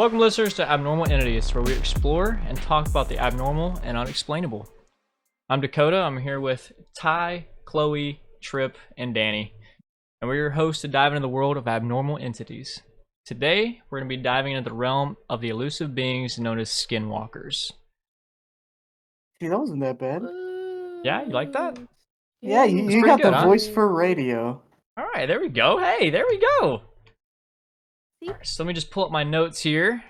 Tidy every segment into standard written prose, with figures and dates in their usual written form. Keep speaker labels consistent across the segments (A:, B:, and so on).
A: Welcome, listeners, to Abnormal Entities, where we explore and talk about the abnormal and unexplainable. I'm Dakota. I'm here with Ty, Chloe, Trip, and Danny, and we're your hosts to dive into the world of abnormal entities. Today, we're going to be diving into the realm of the elusive beings known as Skinwalkers.
B: See, that wasn't that bad.
A: Yeah, you like that?
B: Yeah, you got
A: good,
B: the
A: huh?
B: voice for radio.
A: All right, there we go. Hey, there we go. So let me just pull up my notes here.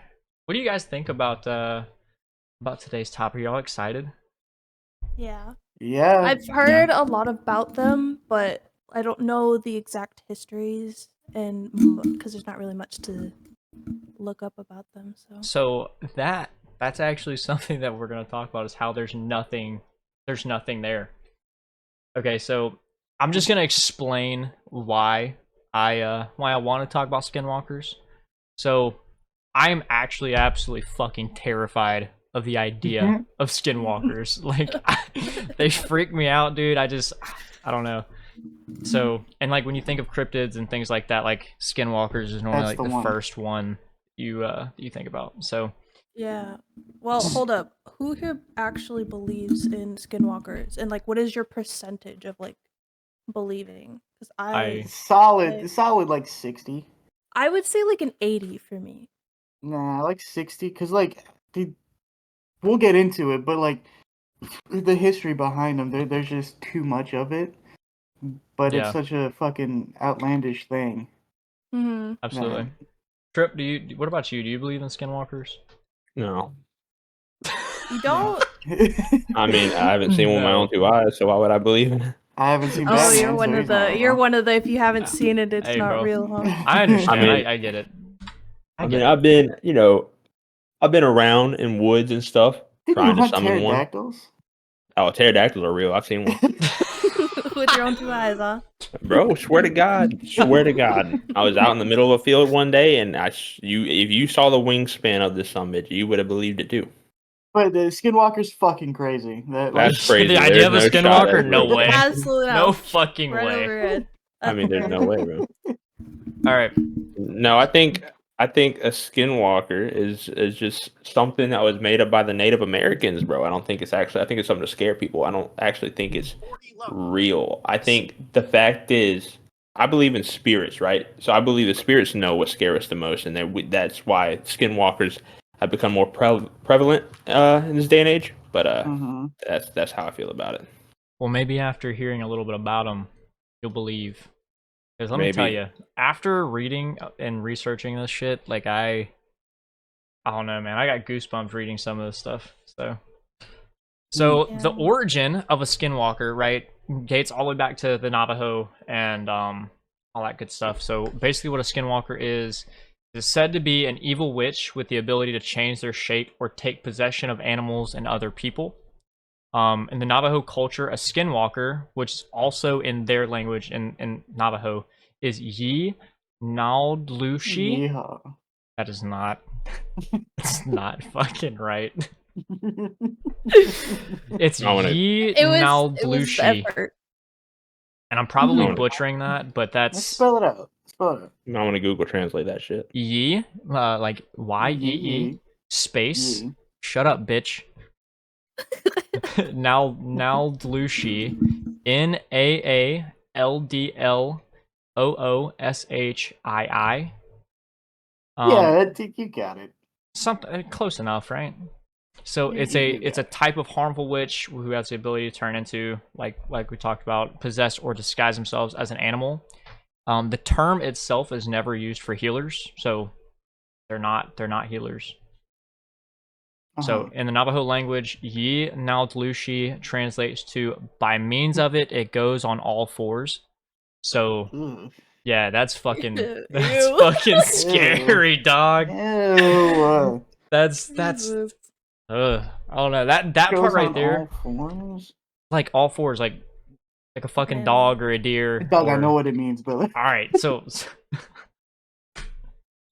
A: What do you guys think about today's topic? Are y'all excited?
C: Yeah.
B: Yeah.
C: I've heard a lot about them, but I don't know the exact histories, and because there's not really much to look up about them.
A: So that's actually something that we're going to talk about, is how there's nothing there. Okay, so I'm just going to explain why I want to talk about Skinwalkers. So I am actually absolutely fucking terrified of the idea of Skinwalkers. Like, they freak me out, dude. I don't know. So, and like when you think of cryptids and things like that, like Skinwalkers is normally
B: That's
A: like the
B: the
A: first one you think about. So
C: Yeah. Well, hold up. Who here actually believes in Skinwalkers, and like, what is your percentage of like believing? Because
B: solid like 60.
C: I would say like an 80 for me.
B: Nah, like 60, because like we'll get into it, but like the history behind them, there's just too much of it. But
A: Yeah.
B: it's such a fucking outlandish thing.
C: Mm-hmm.
A: Absolutely. Trip, what about you? Do you believe in Skinwalkers?
D: No.
C: You don't?
D: I mean, I haven't seen one with my own two eyes, so why would I believe in it?
B: I haven't seen
C: Oh,
B: Batman,
C: you're one
B: so
C: of
B: he's not
C: the. You're
B: wrong.
C: one of the. If you haven't seen it, it's
A: Hey,
C: not
A: bro.
C: real, huh?
A: I understand.
D: I mean-
A: I get it.
D: I've been around in woods and stuff
B: Did you
D: trying to
B: hunt
D: summon one.
B: pterodactyls?
D: Oh, pterodactyls are real. I've seen one.
C: With your own two eyes, huh?
D: Bro, swear to God. I was out in the middle of a field one day, and if you saw the wingspan of this summit, you would have believed it too.
B: But the Skinwalker's fucking crazy.
D: That's crazy.
A: The idea of a
D: There's no shot
A: Skinwalker?
D: that's
A: No
D: real.
A: way.
C: Absolute
A: No
C: ouch.
A: fucking
C: Right
A: way.
C: over it.
D: I mean, there's no way, bro.
A: All right.
D: No, I think a skinwalker is just something that was made up by the Native Americans, bro. I think it's something to scare people. I don't actually think it's real. I think the fact is, I believe in spirits, right? So I believe the spirits know what scares us the most, and that's why skinwalkers have become more prevalent in this day and age. But that's how I feel about it.
A: Well, maybe after hearing a little bit about them, you'll believe. Because let me tell you, after reading and researching this shit, like I don't know, man. I got goosebumps reading some of this stuff. So
C: Yeah.
A: the origin of a skinwalker, right, dates all the way back to the Navajo and all that good stuff. So basically, what a skinwalker is said to be an evil witch with the ability to change their shape or take possession of animals and other people. In the Navajo culture, a skinwalker, which is also in their language in Navajo, is Yi Naldlushi.
B: Yeehaw.
A: That is not. It's not fucking right. It's Yi
C: It was
A: Naldlushi.
C: effort.
A: And I'm probably
D: Mhm.
A: butchering that, but
B: Let's
A: that's
B: spell it out.
D: I want to Google translate that shit.
A: Yi, like Yee,
B: Yee.
A: space.
B: Yee.
A: Shut up, bitch. Naldlushi, Naaldlooshii.
B: Yeah, you got it.
A: Something close enough, right? So it's a type of harmful witch who has the ability to turn into, like we talked about, possess or disguise themselves as an animal. The term itself is never used for healers, so they're not healers. So in the Navajo language, Yi Naldlushi translates to by means of it, it goes on all fours. So yeah, that's fucking scary, dog.
B: Ew.
A: That's I don't know. That part right there.
B: All fours?
A: Like all fours, like a fucking dog or a deer.
B: Dog, I know what it means, but
A: All right, so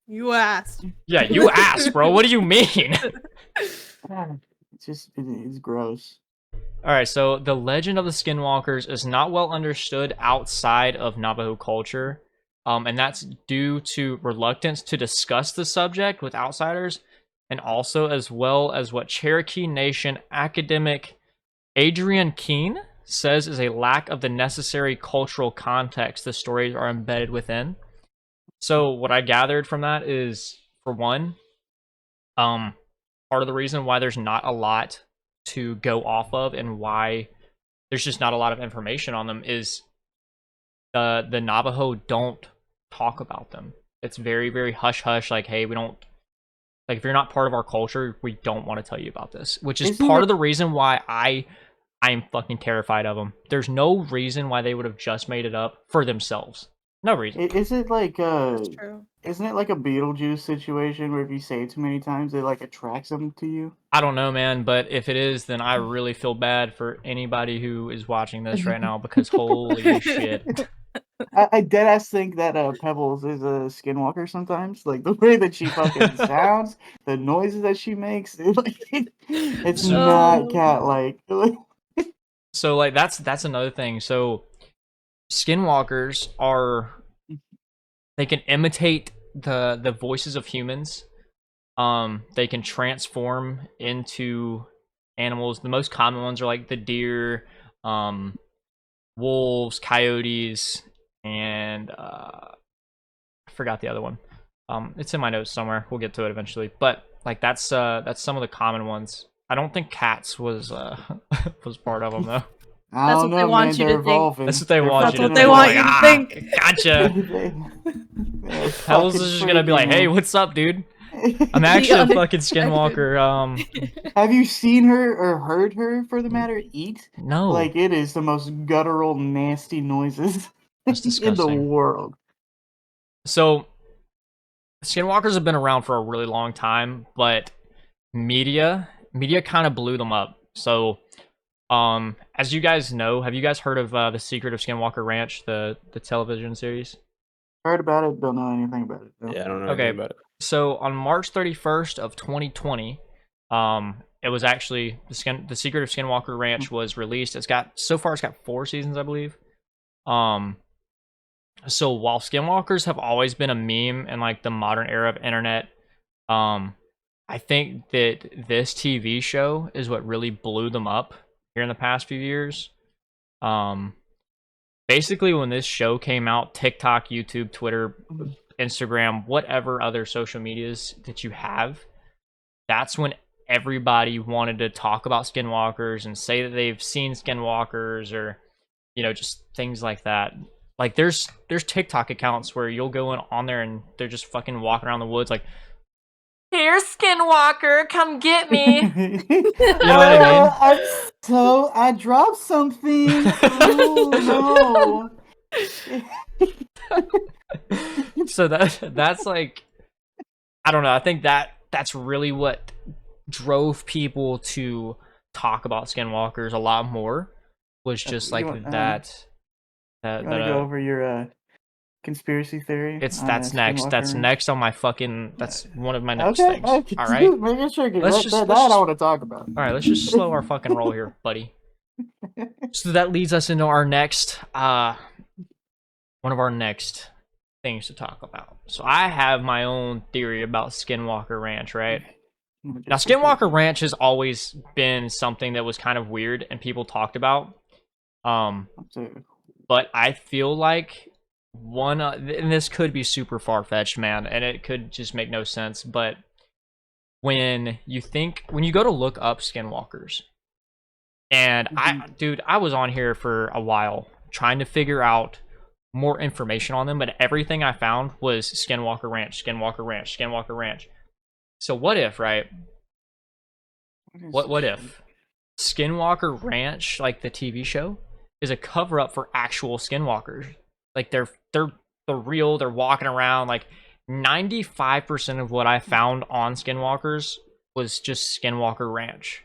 C: You asked.
A: yeah, you asked, bro. What do you mean?
B: it's gross.
A: All right, so the legend of the Skinwalkers is not well understood outside of Navajo culture. and that's due to reluctance to discuss the subject with outsiders, and also as well as what Cherokee Nation academic Adrian Keene says is a lack of the necessary cultural context the stories are embedded within. So what I gathered from that is, for one, part of the reason why there's not a lot to go off of and why there's just not a lot of information on them is the Navajo don't talk about them. It's very, very hush hush. Like, hey, we don't, like, if you're not part of our culture, we don't want to tell you about this. Which is part of the reason why I'm fucking terrified of them. There's no reason why they would have just made it up for themselves. No reason.
B: Is it like
C: That's true.
B: Isn't it like a Beetlejuice situation where if you say it too many times, it like attracts them to you?
A: I don't know, man, but if it is, then I really feel bad for anybody who is watching this right now because holy shit.
B: I deadass think that Pebbles is a Skinwalker sometimes. Like the way that she fucking sounds, the noises that she makes, it's not cat like.
A: So like that's another thing. So Skinwalkers they can imitate the voices of humans. They can transform into animals. The most common ones are like the deer, wolves, coyotes, and I forgot the other one. It's in my notes somewhere. We'll get to it eventually. But like that's some of the common ones. I don't think cats was was part of them though.
B: I don't know,
C: they want
B: man,
C: you
B: they're
C: to think.
B: evolving.
A: That's what they want
C: That's
A: you to
C: what
A: think.
C: they want
A: Like,
C: you to think.
A: Gotcha. Pebbles is just gonna be like, "Hey, what's up, dude? I'm actually a fucking Skinwalker."
B: Have you seen her or heard her, for the matter, eat?
A: No.
B: Like, it is the most guttural, nasty noises
A: That's
B: in the
A: disgusting.
B: world.
A: So, Skinwalkers have been around for a really long time, but media kind of blew them up. So, as you guys know, have you guys heard of The Secret of Skinwalker Ranch, the television series?
B: Heard about it, don't know anything about it. No.
D: Yeah, I don't know
A: Okay.
D: anything about it.
A: So on March 31st of 2020, it was actually the Secret of Skinwalker Ranch was released. It's got 4 seasons, I believe. So while Skinwalkers have always been a meme in like the modern era of internet, I think that this TV show is what really blew them up here in the past few years. Basically when this show came out, TikTok, YouTube, Twitter, Instagram, whatever other social medias that you have, that's when everybody wanted to talk about Skinwalkers and say that they've seen Skinwalkers or, you know, just things like that. Like there's TikTok accounts where you'll go on there and they're just fucking walking around the woods like, "Here's Skinwalker, come get me." You know what I mean?
B: I dropped something. Oh no.
A: So that's like, I don't know. I think that's really what drove people to talk about Skinwalkers a lot more. Was just like that.
B: You want to go over your conspiracy theory?
A: That's next. That's
B: Skinwalker?
A: next on my fucking. That's one of my next
B: Okay,
A: things.
B: okay.
A: All right.
B: Making sure.
A: Let's
B: That I want to talk about.
A: All right. Let's just slow our fucking roll here, buddy. So that leads us into our next, one of our next things to talk about. So I have my own theory about Skinwalker Ranch, right? Now, Skinwalker Ranch has always been something that was kind of weird and people talked about. But I feel like and this could be super far-fetched, man, and it could just make no sense, but when you go to look up Skinwalkers, and I was on here for a while trying to figure out more information on them, but everything I found was Skinwalker Ranch, Skinwalker Ranch, Skinwalker Ranch. So what if, right? What if Skinwalker Ranch, like the TV show, is a cover up for actual Skinwalkers? Like they're real, they're walking around. Like 95% of what I found on Skinwalkers was just Skinwalker Ranch.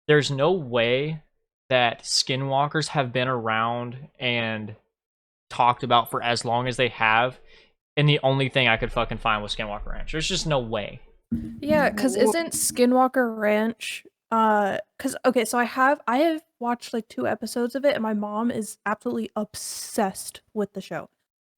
A: There's no way that Skinwalkers have been around and talked about for as long as they have, and the only thing I could fucking find was Skinwalker Ranch. There's just no way.
C: Yeah, because isn't Skinwalker Ranch because okay, so I have watched like 2 episodes of it, and my mom is absolutely obsessed with the show.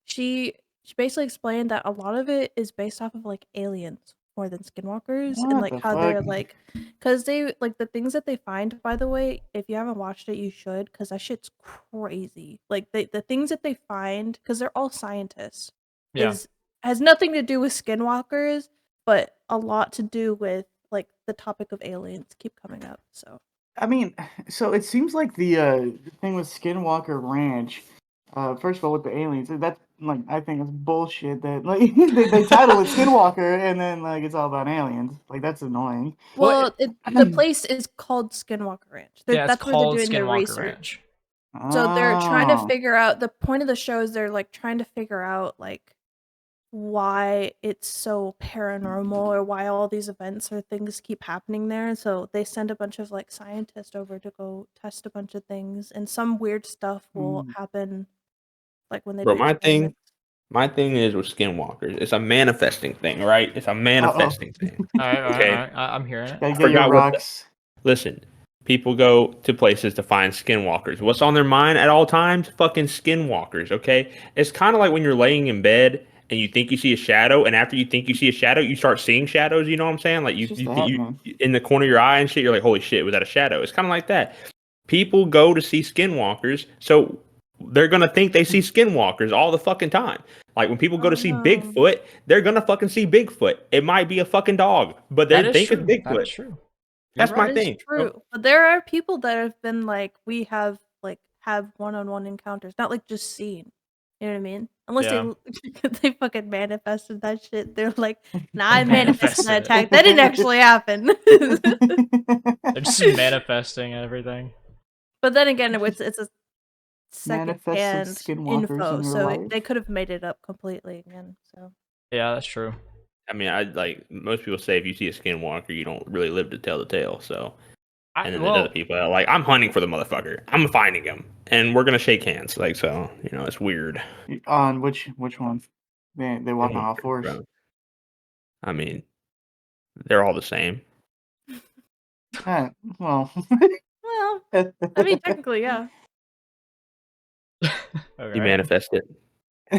C: she basically explained that a lot of it is based off of like aliens more than skinwalkers, and
B: What
C: like
B: the
C: how they're
B: fuck?
C: like, because they like the things that they find. By the way, if you haven't watched it, you should, because that shit's crazy. Like the things that they find, because they're all scientists,
A: Yeah.
C: is has nothing to do with skinwalkers, but a lot to do with like the topic of aliens keep coming up. So
B: I mean, so it seems like the thing with Skinwalker Ranch. First of all, with the aliens, that's like I think it's bullshit that like they title it Skinwalker and then like it's all about aliens. Like that's annoying.
A: Well,
C: well, the place is called Skinwalker Ranch.
A: yeah, it's
C: That's where they're
A: called
C: doing their
A: Skinwalker
C: research.
A: Ranch.
C: So they're trying to
B: Oh,
C: figure out, the point of the show is they're like trying to figure out like why it's so paranormal or why all these events or things keep happening there. So they send a bunch of like scientists over to go test a bunch of things, and some weird stuff will happen like when they
D: Bro,
C: do experiments.
D: my thing is with Skinwalkers. It's a manifesting thing, right? It's a manifesting thing.
A: All right, all right,
D: Okay.
A: all right. I'm hearing it.
B: gotta
D: I
B: get your
D: forgot what the,
B: rocks.
D: listen, people go to places to find skinwalkers. What's on their mind at all times? Fucking skinwalkers, okay? It's kind of like when you're laying in bed and you think you see a shadow, and after you think you see a shadow, you start seeing shadows, you know what I'm saying? Like
B: It's
D: you
B: just
D: you think
B: happening.
D: you in the corner of your eye and shit, you're like, holy shit, was that a shadow? It's kind of like that. People go to see skinwalkers, so they're gonna think they see skinwalkers all the fucking time. Like when people go to see Bigfoot, they're gonna fucking see Bigfoot. It might be a fucking dog, but
A: That
D: they
A: is
D: think it's
A: true. That is
D: Bigfoot.
A: true. You're
D: That's my
A: right.
C: That is
D: thing.
C: true. But there are people that have been like, we have like have one-on-one encounters, not like just seen. You know what I mean? Unless
A: Yeah.
C: they fucking manifested that shit. They're like, nah, I
A: Manifested
C: manifested that
A: it.
C: attack. That didn't actually happen.
A: They're just manifesting everything.
C: But then again, it's a
B: Manifested
C: second-hand
B: skinwalkers
C: info,
B: in your
C: so
B: life.
C: they could have made it up completely again. So
A: Yeah, that's true.
D: I mean, I like most people say if you see a skinwalker, you don't really live to tell the tale. So, and then there's other people that are like, I'm hunting for the motherfucker. I'm finding him, and we're gonna shake hands. Like, so you know, it's weird.
B: On which one? They walk on all fours.
D: I mean, they're all the same.
B: Well,
C: well, I mean, technically, yeah.
A: Okay.
D: You manifest it.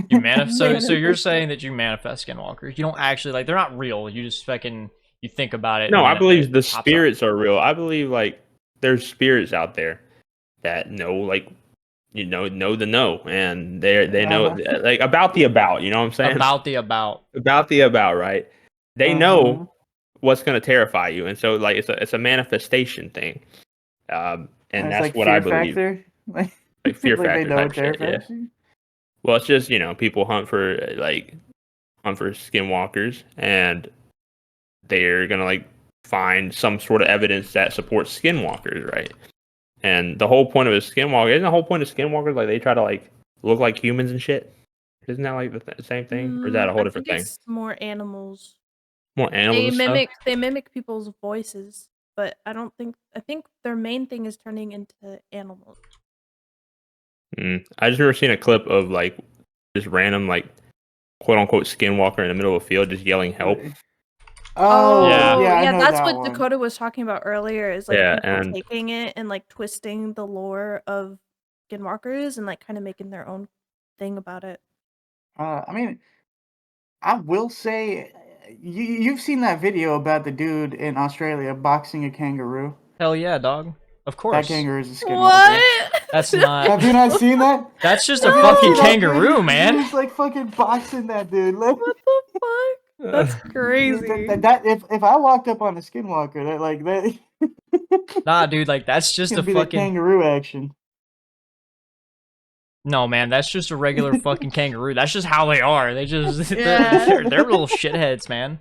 A: You manifest. So you're
C: Manifest.
A: saying that you manifest skinwalkers. You don't actually like. They're not real. You just fucking. You think about it.
D: No,
A: and
D: I
A: then
D: believe
A: it
D: the
A: pops up.
D: spirits are real. I believe like there's spirits out there that know like know the know, and they know like about the about. You know what I'm saying?
A: About the about.
D: About the about, right? They know what's going to terrify you, and so like it's a manifestation thing, and
B: it's
D: that's
B: like
D: what
B: fear
D: I believe.
B: factor. Like
D: Fear
B: like they
D: factor
B: know
D: type
B: it
D: shit. Yeah.
B: terrifies you.
D: Well, it's just people hunt for skinwalkers, and they're gonna like find some sort of evidence that supports skinwalkers, right? And the whole point of a skinwalker isn't the whole point of skinwalkers like they try to like look like humans and shit. Isn't that like the same thing, or is that a whole
C: I
D: different
C: think
D: thing?
C: it's more animals.
D: More animals and stuff.
C: They mimic people's voices, but I think their main thing is turning into animals.
D: I just remember seeing a clip of like this random like quote unquote skinwalker in the middle of a field just yelling help.
B: Oh,
A: Yeah.
B: yeah, I know
C: That's
B: that
C: what
B: one.
C: Dakota was talking about earlier. Is like
D: Yeah,
C: people
D: and
C: taking it and like twisting the lore of skinwalkers and like kind of making their own thing about it.
B: I mean, I will say, you've seen that video about the dude in Australia boxing a kangaroo.
A: Hell yeah, dog. Of
B: That
A: course.
B: kangaroo is a skinwalker.
C: What?
A: That's not.
B: Have you not seen that?
A: That's just
B: Have
A: a
B: you not
A: fucking
B: seen that
A: kangaroo,
B: thing?
A: man.
B: He's like fucking boxing that dude. Like,
C: What the fuck? That's crazy.
B: if I walked up on a skinwalker, that like that.
A: Nah, dude. Like that's just
B: It'd
A: a
B: be the
A: fucking.
B: kangaroo action.
A: No, man. That's just a regular fucking kangaroo. That's just how they are. They just
C: Yeah.
A: they're little shitheads, man.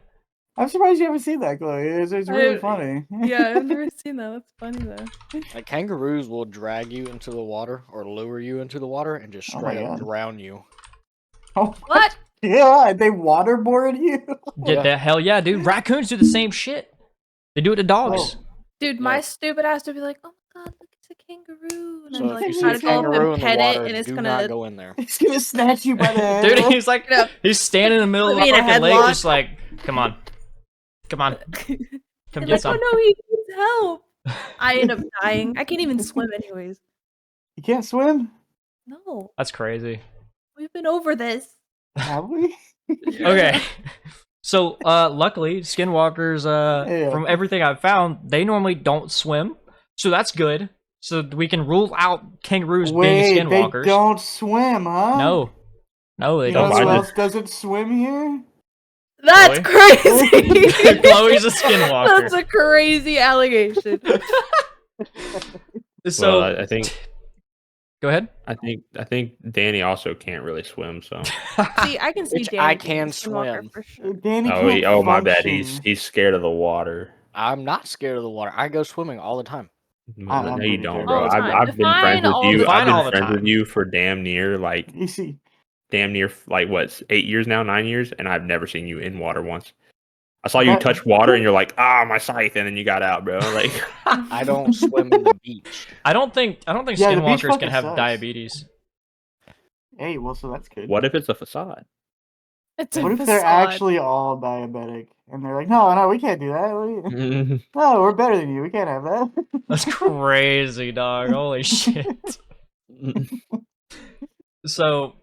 B: I'm surprised you haven't seen that, Chloe. It's really funny.
C: Yeah, I've never seen that. That's funny though.
E: Like kangaroos will drag you into the water or lure you into the water and just
B: Oh my
E: straight up
B: God.
E: drown you.
B: Oh,
C: What?
B: yeah, they waterboard you.
A: Hell yeah, dude. Raccoons do the same shit. They do it to dogs.
C: Dude, my stupid ass would be like, "Oh my god, look, it's a kangaroo!" And
E: So
C: I'm
E: if
C: like,
E: you see
C: try
E: a
C: to go up
E: kangaroo
C: and
E: in the
C: pet
E: water,
C: it, and it's
E: do
C: gonna
E: not go in there.
B: It's gonna snatch you by the head.
A: Dude, he's like, he's standing in the middle of
C: Put
A: the
C: me in a
A: fucking lake,
C: headlock.
A: just like, come on, come
C: They're
A: get
C: like,
A: some.
C: "Oh no, he needs help!" I end up dying. I can't even swim, anyways.
B: You can't swim?
C: No.
A: That's crazy.
C: We've been over this.
B: Have we?
A: Okay. So, luckily, skinwalkers,
B: Yeah.
A: from everything I've found, they normally don't swim, so that's good. So we can rule out kangaroos
B: Wait,
A: being
B: they
A: skinwalkers.
B: don't swim, huh?
A: No, they
B: You
A: don't
B: know who
D: I
A: swim.
B: else doesn't swim here?
C: That's
A: Chloe?
C: crazy.
A: Chloe's a skinwalker.
C: That's a crazy allegation.
A: So,
D: Well, I think
A: go ahead.
D: I think Danny also can't really swim. So
C: See, I can see
E: Which
C: Danny
E: I
C: being a
E: can
C: Skinwalker
E: swim.
C: for sure.
B: Danny
D: oh,
B: can't
D: oh my bad.
B: function.
D: He's scared of the water.
E: I'm not scared of the water. I go swimming all the time.
B: I'm
D: No, you
B: pretty
D: don't,
B: terrified.
D: bro.
C: All the time.
D: I've been friends
C: Define
D: with
C: all
D: you.
C: the
A: Define
D: I've been
A: all the
D: friends with
A: time.
D: you for damn near like what 8 years now, 9 years, and I've never seen you in water once. I saw you
B: That-
D: touch water, and you're like, my scythe, and then you got out, bro. Like,
E: I don't swim in the beach.
A: I don't think
B: Yeah, the beach
A: skinwalkers
B: fucking
A: can have
B: sucks.
A: diabetes.
B: Hey, well, so that's good.
D: what if it's a facade?
C: It's a
B: What if they're
C: facade.
B: actually all diabetic and they're like, no, we can't do that. No, we're better than you. We can't have that.
A: That's crazy, dog. Holy shit. So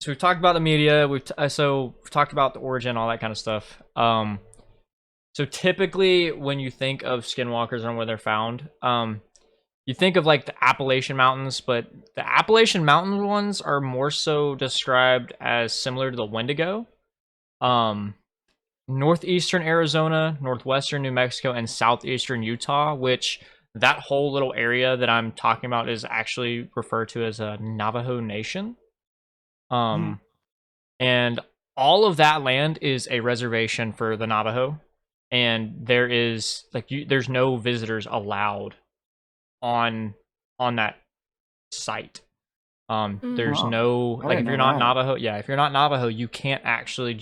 A: we've talked about the media. We've talked about the origin, all that kind of stuff. So typically, when you think of skinwalkers and where they're found, you think of like the Appalachian Mountains, but the Appalachian Mountain ones are more so described as similar to the Wendigo. Northeastern Arizona, northwestern New Mexico, and southeastern Utah, which that whole little area that I'm talking about is actually referred to as a Navajo Nation. And all of that land is a reservation for the Navajo, and there is there's no visitors allowed on that site. There's
B: Oh,
A: no
B: I
A: like
B: didn't
A: if you're
B: know
A: not
B: that.
A: Navajo, if you're not Navajo, you can't actually you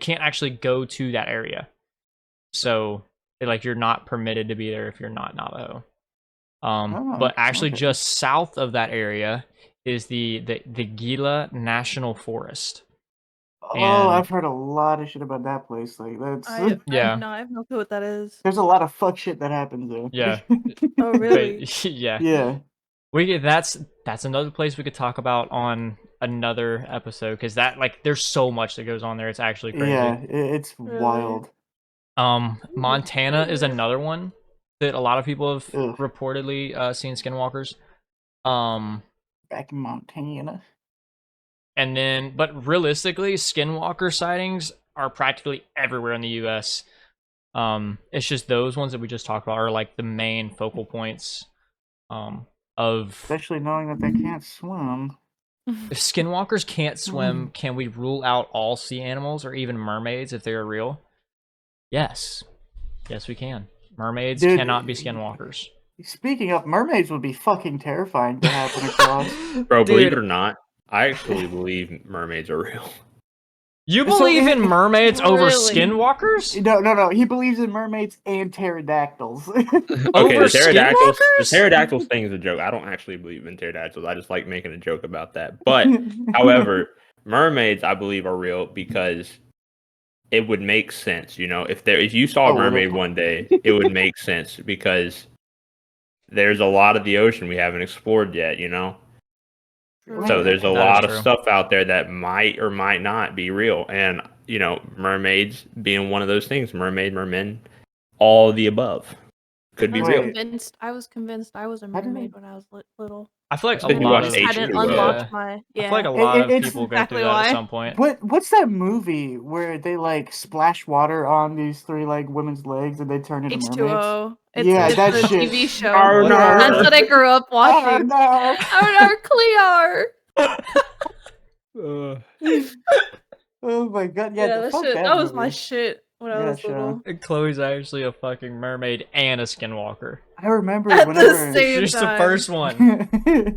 A: can't actually go to that area. So you're not permitted to be there if you're not Navajo.
B: Oh,
A: But actually
B: okay.
A: just south of that area is the Gila National Forest.
B: Oh,
A: And-
B: I've heard a lot of shit about that place. Like that's
C: I
A: Yeah.
C: have no clue what that is.
B: there's a lot of fuck shit that happens there.
A: Yeah.
C: Oh, really?
A: yeah.
B: Yeah.
A: That's another place we could talk about on another episode, because there's so much that goes on there. It's actually crazy.
B: Yeah, it's
C: Really?
B: wild.
A: Montana is another one that a lot of people have
B: Ugh.
A: reportedly seen skinwalkers.
B: Back in Montana.
A: And then, but realistically, skinwalker sightings are practically everywhere in the U.S. It's just those ones that we just talked about are like the main focal points of.
B: Especially knowing that they can't swim.
A: If skinwalkers can't swim, can we rule out all sea animals or even mermaids if they are real? Yes. Yes, we can. Mermaids
B: Dude,
A: cannot be skinwalkers.
B: Speaking of, mermaids would be fucking terrifying to happen across.
D: Bro, believe
A: Dude,
D: it or not, I actually believe mermaids are real.
A: you
B: So
A: believe in
B: it-
A: mermaids over
C: Really?
A: skinwalkers?
B: No. He believes in mermaids and pterodactyls.
D: Okay,
A: Over
D: the
A: skinwalkers?
D: pterodactyls thing is a joke. I don't actually believe in pterodactyls. I just like making a joke about that. But however, mermaids I believe are real because it would make sense, if you saw a
B: would
D: mermaid
B: it?
D: one day, it would make sense because there's a lot of the ocean we haven't explored yet, So there's a
A: That is
D: lot of
A: true.
D: stuff out there that might or might not be real. And, mermaids being one of those things, mermen, all of the above could be
B: Wait.
D: real.
C: I was convinced I was a
B: How did
C: mermaid when I was little.
A: I feel like
D: Did
A: a
D: you
A: lot
D: watch
A: of
C: I hadn't
D: H2O?
C: unlocked my
A: I feel like a
C: yeah.
A: lot of
B: It's
A: people go
C: exactly
A: through that
C: why.
A: at some point.
B: What's that movie where they like splash water on these three like women's legs and they turn into mermaids?
C: H2O. It's,
B: Yeah,
C: it's
B: that
C: a
B: shit.
C: TV show.
D: Oh, no.
C: That's what I grew up
B: Oh
C: watching.
B: no!
C: Oh no, Clear!
B: Oh my god! Yeah,
C: Yeah,
B: fuck
C: that was my
B: movie.
C: shit when I
B: Yeah,
C: was little.
A: Chloe's actually a fucking mermaid and a skinwalker.
B: I remember
C: At the
B: whenever
C: same
A: She's the
C: time.
A: first one.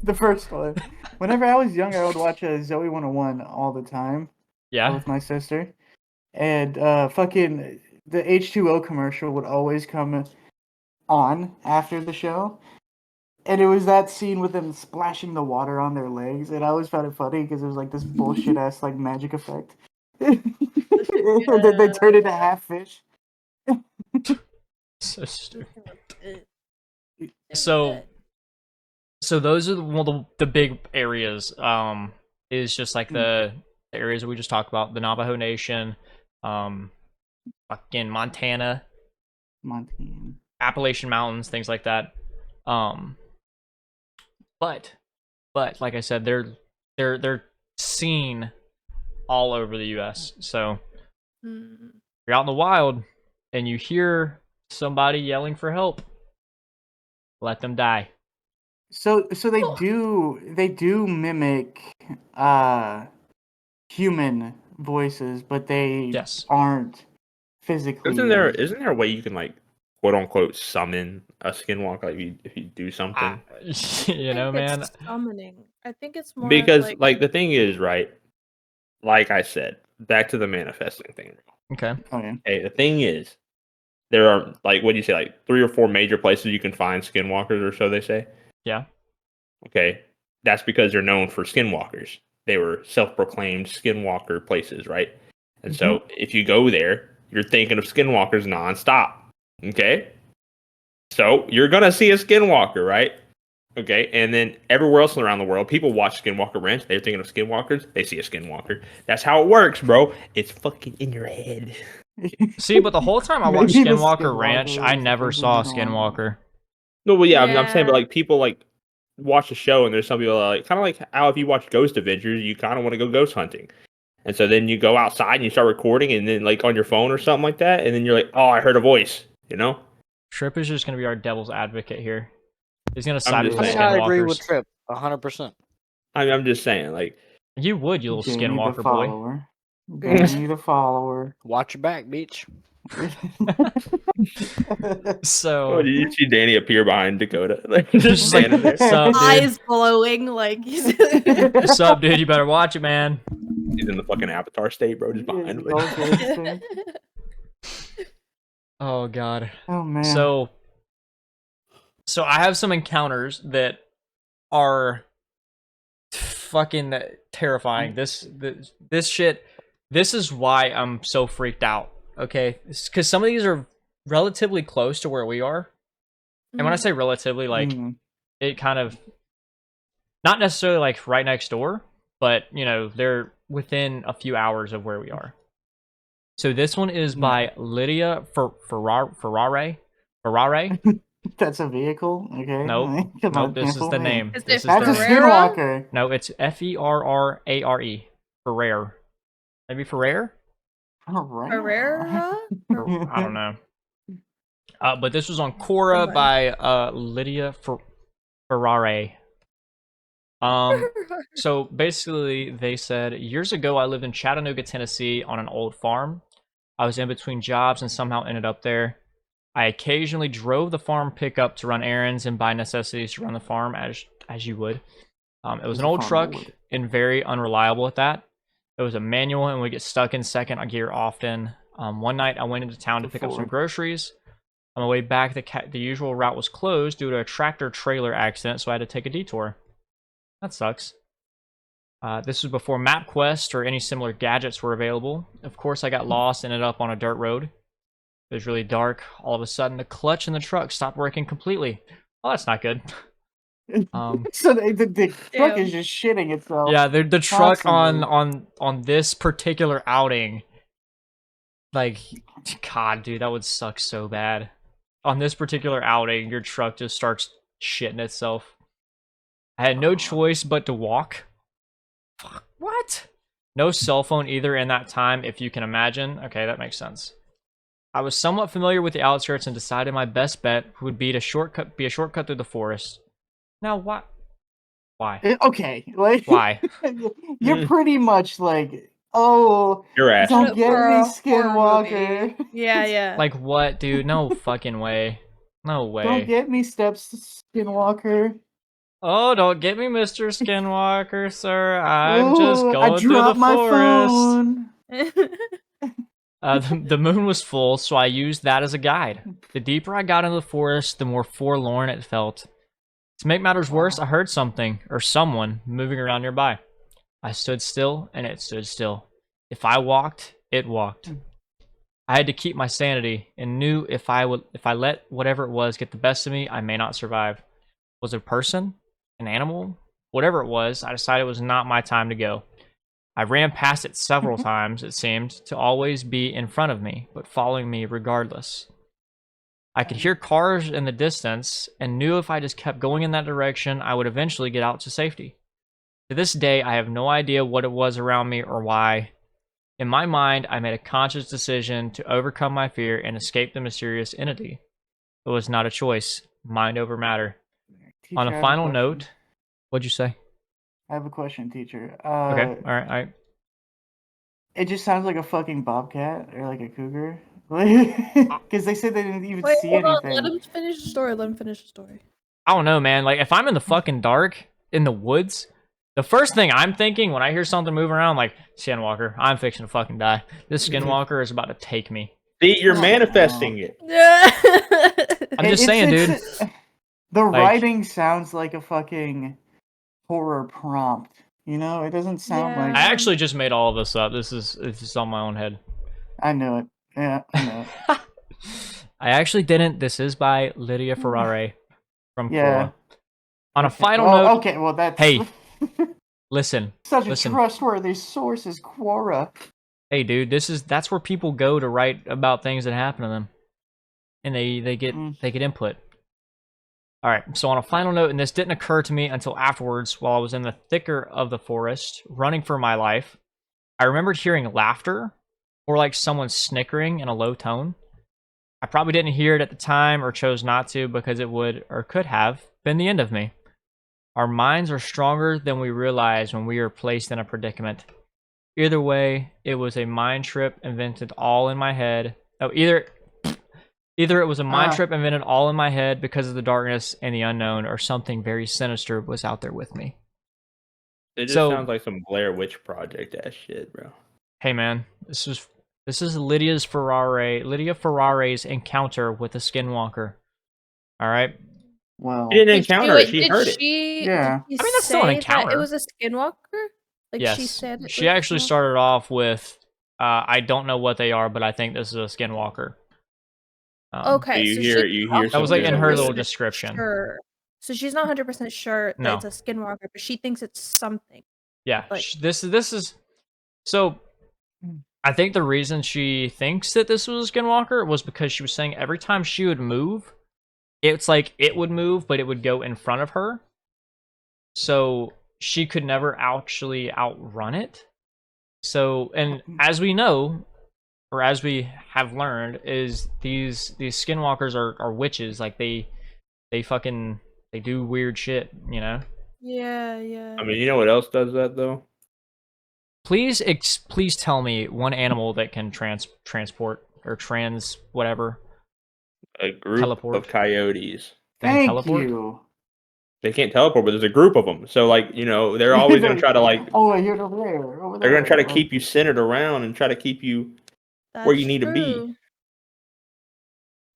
B: the first one. Whenever I was young, I would watch Zoe 101 all the time
A: Yeah.
B: with my sister, and fucking the H2O commercial would always come on after the show. And it was that scene with them splashing the water on their legs, and I always found it funny because it was like this bullshit ass like magic effect. And then they turn into half fish.
A: So stupid. So So those are the big areas. Is just like the areas that we just talked about, the Navajo Nation, fucking Montana, Appalachian Mountains, things like that. But like I said, they're seen all over the U.S. So if you're out in the wild and you hear somebody yelling for help, let them die.
B: So they do mimic human voices, but they
A: Yes.
B: aren't physically.
D: Isn't there a way you can like quote unquote summon a skinwalker if you do something?
A: You know, man.
C: Summoning. I think it's more
D: Because like the thing is, right? Like I said, back to the manifesting thing.
A: Okay.
B: Okay.
D: Hey, the thing is, there are like what do you say, like 3 or 4 major places you can find skinwalkers, or so they say.
A: Yeah.
D: Okay, that's because they're known for skinwalkers. They were self-proclaimed skinwalker places, right? And so if you go there, you're thinking of skinwalkers nonstop. Okay, so you're gonna see a skinwalker, right? Okay, and then everywhere else around the world, people watch Skinwalker Ranch. They're thinking of skinwalkers. They see a skinwalker. That's how it works, bro. It's fucking in your head.
A: See, but the whole time I watched
B: Maybe the
A: Skinwalker Ranch,
B: Skinwalker
A: I
B: is
A: never
B: fucking
A: saw a
B: going on.
A: Skinwalker.
D: No, well, yeah, I'm saying, but
C: Yeah.
D: like people like watch the show, and there's some people that are like kind of like how if you watch Ghost Adventures, you kind of want to go ghost hunting, and so then you go outside and you start recording, and then like on your phone or something like that, and then you're like, oh, I heard a voice, you know?
A: Trip is just gonna be our devil's advocate here. He's gonna side with
D: just
A: the
D: saying.
E: I agree with
A: Skinwalkers.
E: Trip 100%.
D: I'm just saying, like,
A: You would, you little
B: Jamie the
A: Skinwalker boy.
B: follower. Jamie the follower.
E: Watch your back, bitch.
A: So
D: oh, did you see Danny appear behind Dakota, like just
A: Just like,
D: standing there?
A: sup, dude?
C: Eyes glowing like he's
A: What's up, dude? You better watch it, man.
D: He's in the fucking Avatar state, bro, just behind him.
A: Oh god.
B: Oh man.
A: So I have some encounters that are fucking terrifying. This shit. This is why I'm so freaked out. Okay, because some of these are relatively close to where we are, and when I say relatively, like it kind of not necessarily like right next door, but you know they're within a few hours of where we are. So this one is by Lydia Ferrare.
B: That's a vehicle? Okay.
A: Nope.
B: Come on,
A: This is the name.
C: Is
A: This
C: it
A: is
B: That's
A: the
B: a
A: name.
C: Ferrera?
B: Skinwalker.
A: No, it's Ferrare. Ferrer. Maybe Ferrer?
C: Herrera?
A: I don't know. But this was on Quora by Lydia Ferrare. So basically, they said, years ago, I lived in Chattanooga, Tennessee on an old farm. I was in between jobs and somehow ended up there. I occasionally drove the farm pickup to run errands and buy necessities to run the farm, as you would. It was an old truck and very unreliable at that. It was a manual and would get stuck in second gear often. One night, I went into town to pick up some groceries. On the way back, the usual route was closed due to a tractor-trailer accident, so I had to take a detour. That sucks. This was before MapQuest or any similar gadgets were available. Of course, I got lost and ended up on a dirt road. It was really dark. All of a sudden, the clutch in the truck stopped working completely. Oh, that's not good.
B: So the truck is just shitting itself.
A: Yeah, the truck
B: constantly.
A: on this particular outing, like, God, dude, that would suck so bad. On this particular outing, your truck just starts shitting itself. I had no choice but to walk. Fuck, what? No cell phone either in that time, if you can imagine. Okay, that makes sense. I was somewhat familiar with the outskirts and decided my best bet would be a shortcut through the forest. Now, what? Why?
B: Okay, like
A: Why?
B: you're pretty much like, oh,
D: Your ass.
B: don't get
C: For
B: me,
C: a horror
B: Skinwalker.
C: movie. Yeah.
A: Like what, dude? No fucking way. No way.
B: Don't get me, Steps Skinwalker.
A: Oh, don't get me, Mr. Skinwalker, sir. I'm just
B: Ooh,
A: going
B: I
A: through the
B: dropped my
A: forest.
B: phone.
A: The moon was full, so I used that as a guide. The deeper I got into the forest, the more forlorn it felt. To make matters worse, I heard something, or someone, moving around nearby. I stood still, and it stood still. If I walked, it walked. I had to keep my sanity, and knew if I let whatever it was get the best of me, I may not survive. Was it a person? an animal, whatever it was, I decided it was not my time to go. I ran past it several times, it seemed, to always be in front of me, but following me regardless. I could hear cars in the distance and knew if I just kept going in that direction, I would eventually get out to safety. To this day, I have no idea what it was around me or why. In my mind, I made a conscious decision to overcome my fear and escape the mysterious entity. It was not a choice. Mind over matter.
B: Teacher,
A: On
B: I
A: a
B: have
A: final
B: question.
A: note, what'd you say?
B: I have a question, teacher.
A: Okay, all right.
B: It just sounds like a fucking bobcat or like a cougar. Because they said they didn't even
C: Wait,
B: see
C: hold on.
B: anything.
C: Let him finish the story. Let him finish the story.
A: I don't know, man. Like, if I'm in the fucking dark, in the woods, the first thing I'm thinking when I hear something moving around, like, Skinwalker, I'm fixing to fucking die. This Skinwalker is about to take me.
D: See, you're
B: Oh,
D: manifesting it.
C: Yeah.
A: I'm just saying, dude.
B: The
A: Like-
B: writing sounds like a fucking horror prompt. You know, it doesn't sound
C: Yeah.
B: like.
A: I actually just made all of this up. This is on my own head.
B: I knew it. Yeah, I know.
A: I actually didn't. This is by Lydia Ferrare from
B: Yeah.
A: Quora. On a
B: Okay.
A: final
B: Well,
A: note,
B: okay, well that's
A: Hey. listen.
B: such a
A: listen.
B: trustworthy source as Quora.
A: Hey, dude, that's where people go to write about things that happen to them, and they get input. All right. So on a final note, and this didn't occur to me until afterwards, while I was in the thicker of the forest, running for my life, I remembered hearing laughter, or like someone snickering in a low tone. I probably didn't hear it at the time, or chose not to, because it would or could have been the end of me. Our minds are stronger than we realize when we are placed in a predicament. Either way, it was a mind trip invented all in my head. Oh, either it was a mind trip invented all in my head because of the darkness and the unknown, or something very sinister was out there with me.
D: It just
A: So-
D: sounds like some Blair Witch Project ass shit, bro.
A: Hey man, this is Lydia Ferrare's encounter with a Skinwalker. All right.
B: Well,
D: She didn't
C: Did
D: encounter it. She heard it.
B: Yeah.
C: Did she
A: I mean, that's still an
C: say that
A: encounter.
C: It was a Skinwalker. Like
A: Yes.
C: she said. it
A: She
C: was a
A: actually
C: Skinwalker?
A: started off with, I don't know what they are, but I think this is a Skinwalker.
C: Okay,
D: you
C: so
D: hear-
C: she's
D: you
C: not
D: hear
A: That was like in her little
C: 100%
A: description.
C: Sure. So she's not 100% sure that
A: No.
C: it's a Skinwalker, but she thinks it's something.
A: Yeah,
C: Like-
A: this is so. I think the reason she thinks that this was a Skinwalker was because she was saying every time she would move, it's like it would move, but it would go in front of her. So she could never actually outrun it. So, and as we know, or as we have learned, is these Skinwalkers are witches. Like they do weird shit, you know.
C: Yeah.
D: I mean, you know what else does that though?
A: Please tell me one animal that can transport or whatever.
D: A group
A: Teleport.
D: of coyotes.
A: They can
B: thank
A: teleport?
B: you.
D: They can't teleport, but there's a group of them. So, like, you know, they're always going to try to, like,
B: Oh, you're over there. Over
D: they're
B: there.
D: going to try to
B: like-
D: keep you centered around and try to keep you
C: That's
D: where you need to be.
C: true.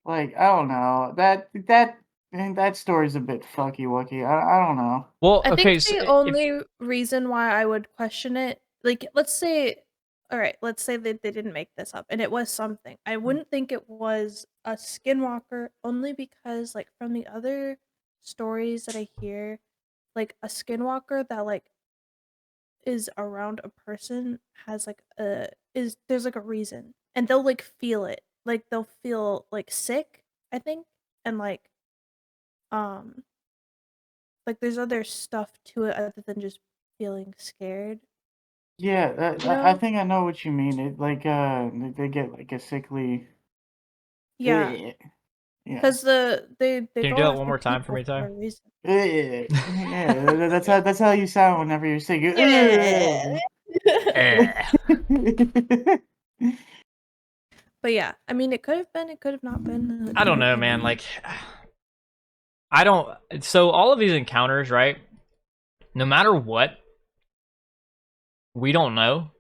B: Like, I don't know. That story's a bit fucky wucky. I don't know.
A: Well,
C: I
A: okay.
C: think
A: So
C: the only reason why I would question it, like, let's say that they didn't make this up and it was something. I wouldn't think it was a Skinwalker only because, like, from the other stories that I hear, like, a Skinwalker that, like, is around a person has, like, there's, like, a reason. And they'll, like, feel it. Like, they'll feel, like, sick, I think, and, like, there's other stuff to it other than just feeling scared.
B: Yeah,
C: You
B: I
C: know?
B: think I know what you mean. It like they get like a sickly.
C: Yeah,
B: Yeah.
C: because they
A: Can you
C: go
A: do that
C: after
A: one more time for
C: people
A: me, Ty?
C: a reason.
B: Yeah, that's how you sound whenever you're sick.
C: But yeah, I mean, it could have been, it could have not been.
A: I don't know, man. Like, I don't. So all of these encounters, right? No matter what, we don't know.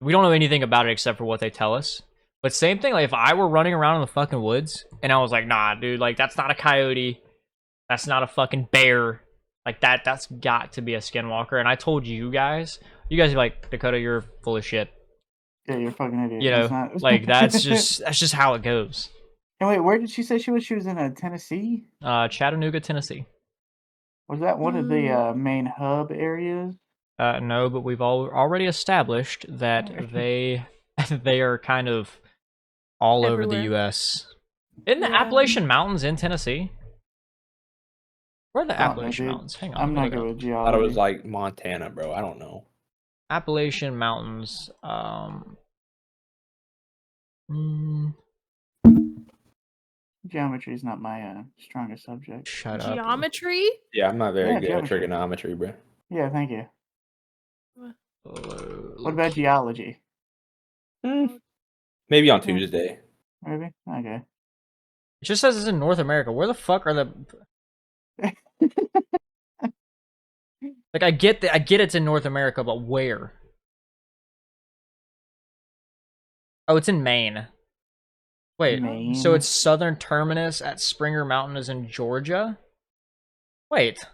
A: We don't know anything about it except for what they tell us. But same thing, like if I were running around in the fucking woods and I was like, nah, dude, like that's not a coyote, that's not a fucking bear, like that's got to be a Skinwalker. And I told you guys are like, Dakota, you're full of shit.
B: Yeah, you're a fucking idiot.
A: You
B: It's
A: know,
B: not-
A: like that's just how it goes.
B: And wait, where did she say she was? She was in Tennessee.
A: Chattanooga, Tennessee.
B: Was that one of the main hub areas?
A: No, but we've already established that they they are kind of all over the
C: Everywhere.
A: U.S. Isn't the
C: Yeah.
A: Appalachian Mountains in Tennessee? Where are the
B: I don't know,
A: Appalachian
B: dude.
A: Mountains? Hang on,
B: I'm
A: let me
B: not
A: look it
B: good
A: up.
B: with
D: I
B: geology.
D: thought it was like Montana, bro. I don't know.
A: Appalachian Mountains. Mm,
B: Geometry is not my strongest subject.
A: shut up.
C: Geometry?
D: Yeah, I'm not very
B: Yeah,
D: good
B: geometry.
D: at trigonometry, bro.
B: Yeah, thank you. What about
A: Look-
B: geology?
D: Maybe on
B: Yeah.
D: Tuesday.
B: Maybe? Okay.
A: It just says it's in North America. Where the fuck are the like? I get it's in North America, but where? Oh, it's in Maine. Wait,
B: Maine.
A: so its southern terminus at Springer Mountain is in Georgia? Wait,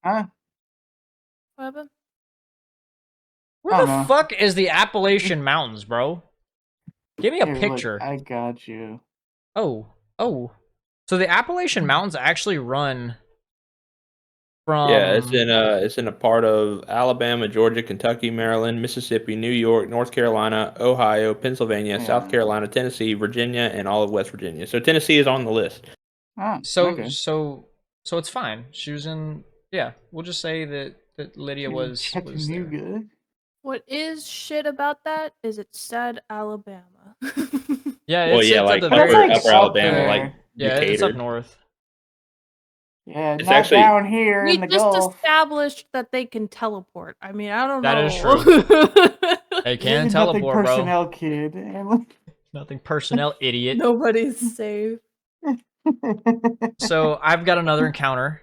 B: Huh?
C: What happened?
A: where
B: I
A: the
B: don't know.
A: fuck is the Appalachian Mountains, bro? Give me a
B: Here, look,
A: picture.
B: I got you.
A: Oh. So the Appalachian Mountains actually run from
D: Yeah, it's in a part of Alabama, Georgia, Kentucky, Maryland, Mississippi, New York, North Carolina, Ohio, Pennsylvania, South
B: Yeah.
D: Carolina, Tennessee, Virginia, and all of West Virginia. So Tennessee is on the list.
B: Ah,
A: So
B: okay.
A: so it's fine. She was in. Yeah, we'll just say that Lydia was there.
B: Chattanooga.
C: What is shit about that is it said Alabama.
A: Yeah,
D: Well,
A: it's
D: yeah,
A: at
D: like
A: the
B: But that's
A: very
B: like
D: upper
B: up
D: Alabama,
B: there.
D: like
A: yeah, it's up
D: Decatur.
A: north.
B: Yeah,
D: It's
B: not
D: actually-
B: down here
C: We
B: in the
C: just
B: Gulf.
C: established that they can teleport. I mean, I don't
A: That
C: know.
A: is true. They can
B: Nothing
A: teleport, bro.
B: personnel, kid.
A: Nothing personnel, idiot.
C: Nobody's safe.
A: So I've got another encounter.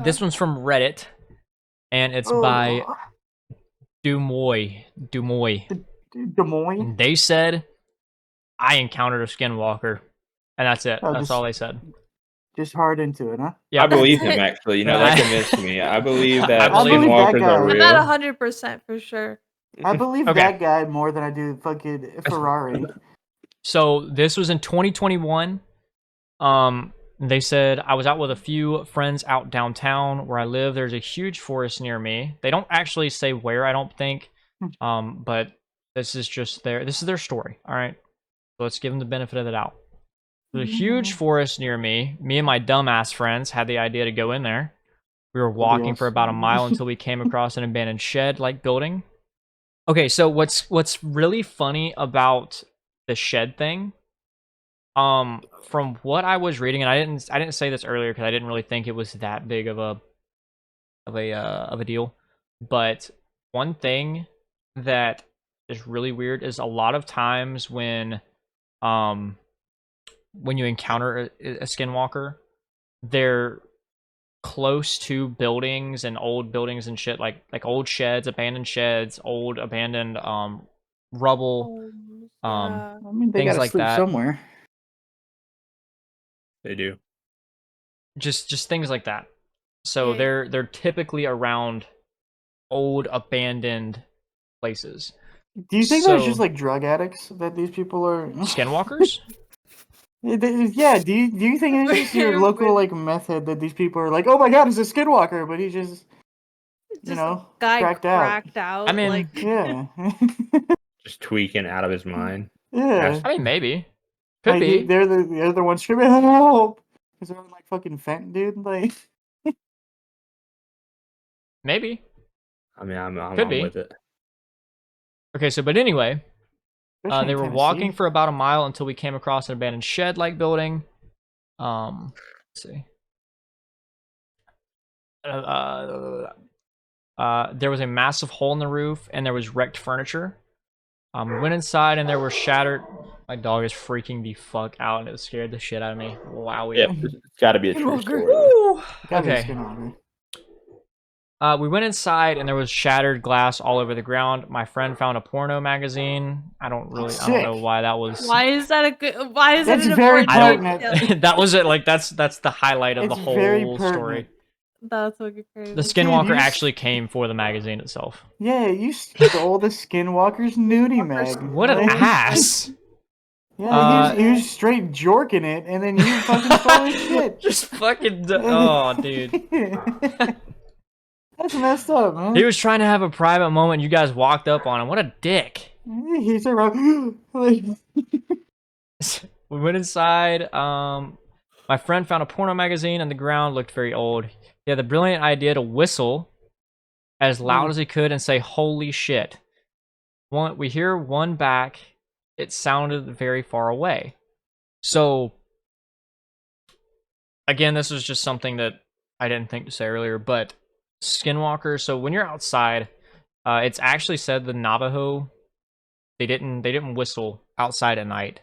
A: This one's from Reddit, and it's by
B: Oh,
A: Dumoy.
B: Des Moines.
A: And they said, I encountered a skinwalker. And that's it.
B: Oh,
A: That's
B: just-
A: all they said.
B: Just hard into it, huh?
A: Yeah.
D: I believe him, actually. You know, that convinced me. I believe that
A: I believe that
D: skinwalkers
B: guy.
D: are
C: I'm
D: real.
C: at 100% for sure.
B: I believe
A: Okay.
B: that guy more than I do fucking Ferrari.
A: So this was in 2021. They said I was out with a few friends out downtown where I live. There's a huge forest near me. They don't actually say where, I don't think. But this is just this is their story. All right. So let's give them the benefit of the doubt. There's a huge forest near me. Me and my dumbass friends had the idea to go in there. We were walking for about a mile until we came across an abandoned shed-like building. Okay, so what's really funny about the shed thing? From what I was reading, and I didn't say this earlier because I didn't really think it was that big of a deal. But one thing that is really weird is a lot of times when you encounter a skinwalker, they're close to buildings and old buildings and shit, like old sheds, old abandoned rubble,
C: Yeah.
B: I mean, they
A: things
B: gotta
A: like
B: sleep
A: that.
B: somewhere.
D: They do.
A: just things like that. So
C: Yeah.
A: they're typically around old abandoned places.
B: Do you think there's
A: So-
B: just like drug addicts that these people are?
A: Skinwalkers?
B: Yeah. Do you think it's just your local like method that these people are like, oh my god, it's a skinwalker, but he's just
C: Just
B: know,
C: guy
B: cracked out.
C: cracked out.
A: I mean-
C: like,
B: yeah,
D: Just tweaking out of his mind.
B: yeah.
A: I mean, maybe. Could
B: Like,
A: be.
B: they're the ones screaming help because they're on like fucking fent, dude. Like,
A: Maybe.
D: I mean, I'm
A: Could
D: on
A: be.
D: with it.
A: Okay, so but anyway,
B: especially
A: they
B: in
A: were
B: Tennessee.
A: walking for about a mile until we came across an abandoned shed-like building. Let's see. There was a massive hole in the roof, and there was wrecked furniture. We went inside, and there were shattered. My dog is freaking the fuck out, and it scared the shit out of me. Wowie.
D: Yeah, it's got to be a true
C: Skinwalker.
D: story.
A: Woo!
B: Gotta be a
A: Okay.
B: skinwalker.
A: We went inside, and there was shattered glass all over the ground. My friend found a porno magazine. I don't know
B: Sick.
A: why that was.
C: why is that a good? Why is
B: That's
C: that an
B: very
C: important
B: pertinent.
C: detail?
A: That was it. Like that's the highlight of
B: It's
A: the
B: very
A: whole
B: pertinent.
A: story.
C: That's fucking crazy.
A: The Skinwalker
B: you s-
A: actually came for the magazine itself.
B: Yeah, you stole the Skinwalker's nudie mag.
A: What an
B: Like,
A: ass!
B: Yeah, he was straight jorking it, and then you fucking stole his shit.
A: Just fucking. Oh, dude.
B: That's messed up, man.
A: He was trying to have a private moment. You guys walked up on him. What a dick.
B: He's around. Like,
A: We went inside. My friend found a porno magazine on the ground. Looked very old. He had the brilliant idea to whistle as loud as he could and say, "Holy shit!" We hear one back. It sounded very far away. So, again, this was just something that I didn't think to say earlier, but Skinwalker. So when you're outside, it's actually said the Navajo they didn't whistle outside at night.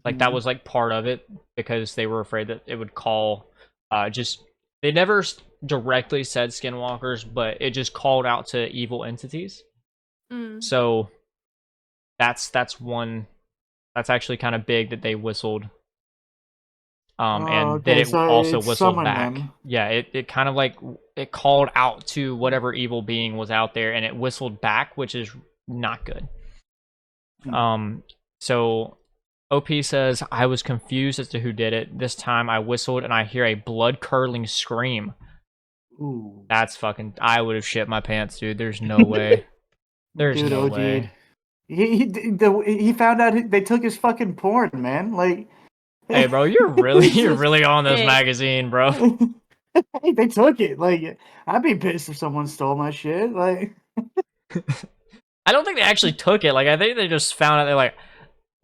A: Like that was like part of it because they were afraid that it would call. They never directly said Skinwalkers, but it just called out to evil entities. So that's one that's actually kind of big that they whistled. And
B: okay,
A: that it
B: so
A: also
B: it
A: whistled
B: summoned
A: back.
B: them.
A: Yeah, it kind of like it called out to whatever evil being was out there, and it whistled back, which is not good. So OP says, I was confused as to who did it. This time I whistled and I hear a blood-curdling scream.
B: Ooh.
A: That's fucking... I would have shit my pants, dude. There's no way. There's no way.
B: He found out they took his fucking porn, man. Like,
A: hey, bro, you're really on this magazine, bro.
B: Hey, they took it. Like, I'd be pissed if someone stole my shit. Like,
A: I don't think they actually took it. Like, I think they just found out. They're like,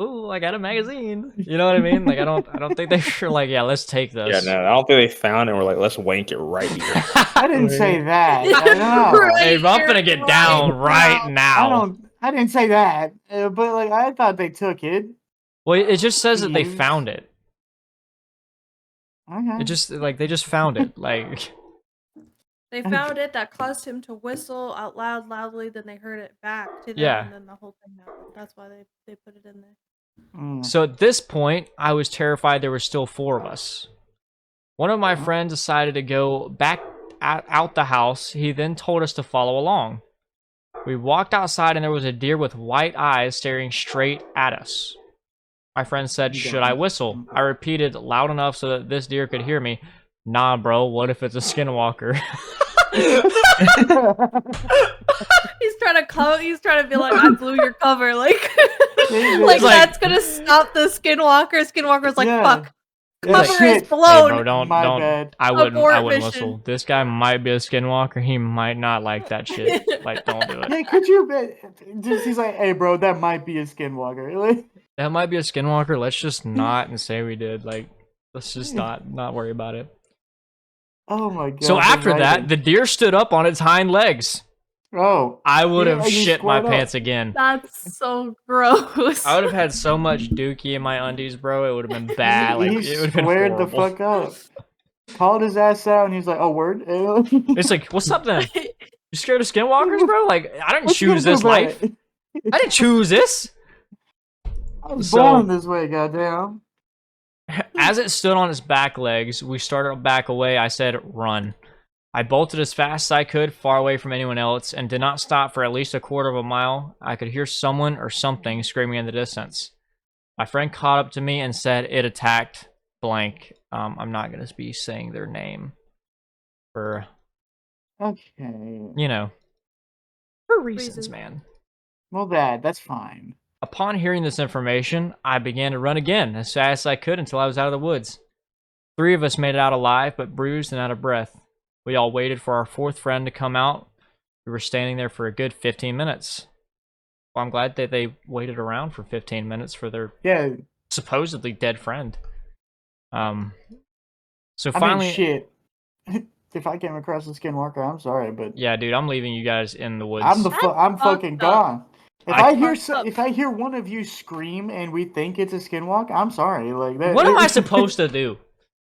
A: "Ooh, I got a magazine." You know what I mean? Like, I don't think they were like, "Yeah, let's take this."
D: Yeah, no, I don't think they found it and were like, let's wank it right here.
B: I didn't say that. I don't know.
A: Hey, I'm gonna get down right now.
B: I didn't say that. But like, I thought they took it.
A: Well, it just says that they found it.
B: Okay.
A: It just like they just found it. Like
C: they found it. That caused him to whistle out loudly. Then they heard it back to them,
A: Yeah.
C: and then the whole thing happened. That's why they put it in there.
A: So at this point, I was terrified there were still 4 of us. One of my friends decided to go back out the house. He then told us to follow along. We walked outside and there was a deer with white eyes staring straight at us. My friend said, should I whistle? I repeated loud enough so that this deer could hear me. Nah, bro, what if it's a Skinwalker?
C: He's trying to be like, I blew your cover, like
B: Like,
C: that's gonna stop the Skinwalker. Skinwalker's like,
B: Yeah.
C: fuck.
B: Yeah,
C: Cover
B: shit.
C: is blown.
A: Hey, bro,
B: My
A: don't.
B: bad.
A: I wouldn't
C: mission.
A: whistle. This guy might be a Skinwalker. He might not like that shit. Like, don't do it.
B: Hey, could you he's like, hey, bro, that might be a Skinwalker. Like,
A: That might be a Skinwalker. Let's just not and say we did. Like, let's just not worry about it.
B: oh my god.
A: So after that, the deer stood up on its hind legs.
B: oh,
A: I would have
B: Yeah, you
A: shit my
B: squared up.
A: pants again.
C: That's so gross.
A: I would have had so much dookie in my undies, bro. It would have been bad. Like,
B: he
A: it would have been
B: squared the
A: horrible.
B: fuck up. Called his ass out, and he's like, "Oh, word."
A: It's like, what's up then? You scared of Skinwalkers, bro? Like, I didn't
B: What you
A: choose
B: gonna
A: this
B: do about
A: life.
B: it?
A: I didn't choose this.
B: I was
A: So-
B: born this way, goddamn.
A: As it stood on its back legs, we started to back away. I said, run. I bolted as fast as I could, far away from anyone else, and did not stop for at least a quarter of a mile. I could hear someone or something screaming in the distance. My friend caught up to me and said it attacked blank. I'm not going to be saying their name for,
B: Okay.
A: you know, for reasons, man.
B: Well, that's fine.
A: Upon hearing this information, I began to run again as fast as I could until I was out of the woods. 3 of us made it out alive, but bruised and out of breath. We all waited for our 4th friend to come out. We were standing there for a good 15 minutes. Well, I'm glad that they waited around for 15 minutes for their supposedly dead friend. So finally,
B: I mean, shit. If I came across a Skinwalker, I'm sorry, but
A: yeah, dude, I'm leaving you guys in the woods.
B: I'm fucking gone. If
A: I-
B: if I hear one of you scream and we think it's a Skinwalker, I'm sorry. Like that.
A: What am I supposed to do?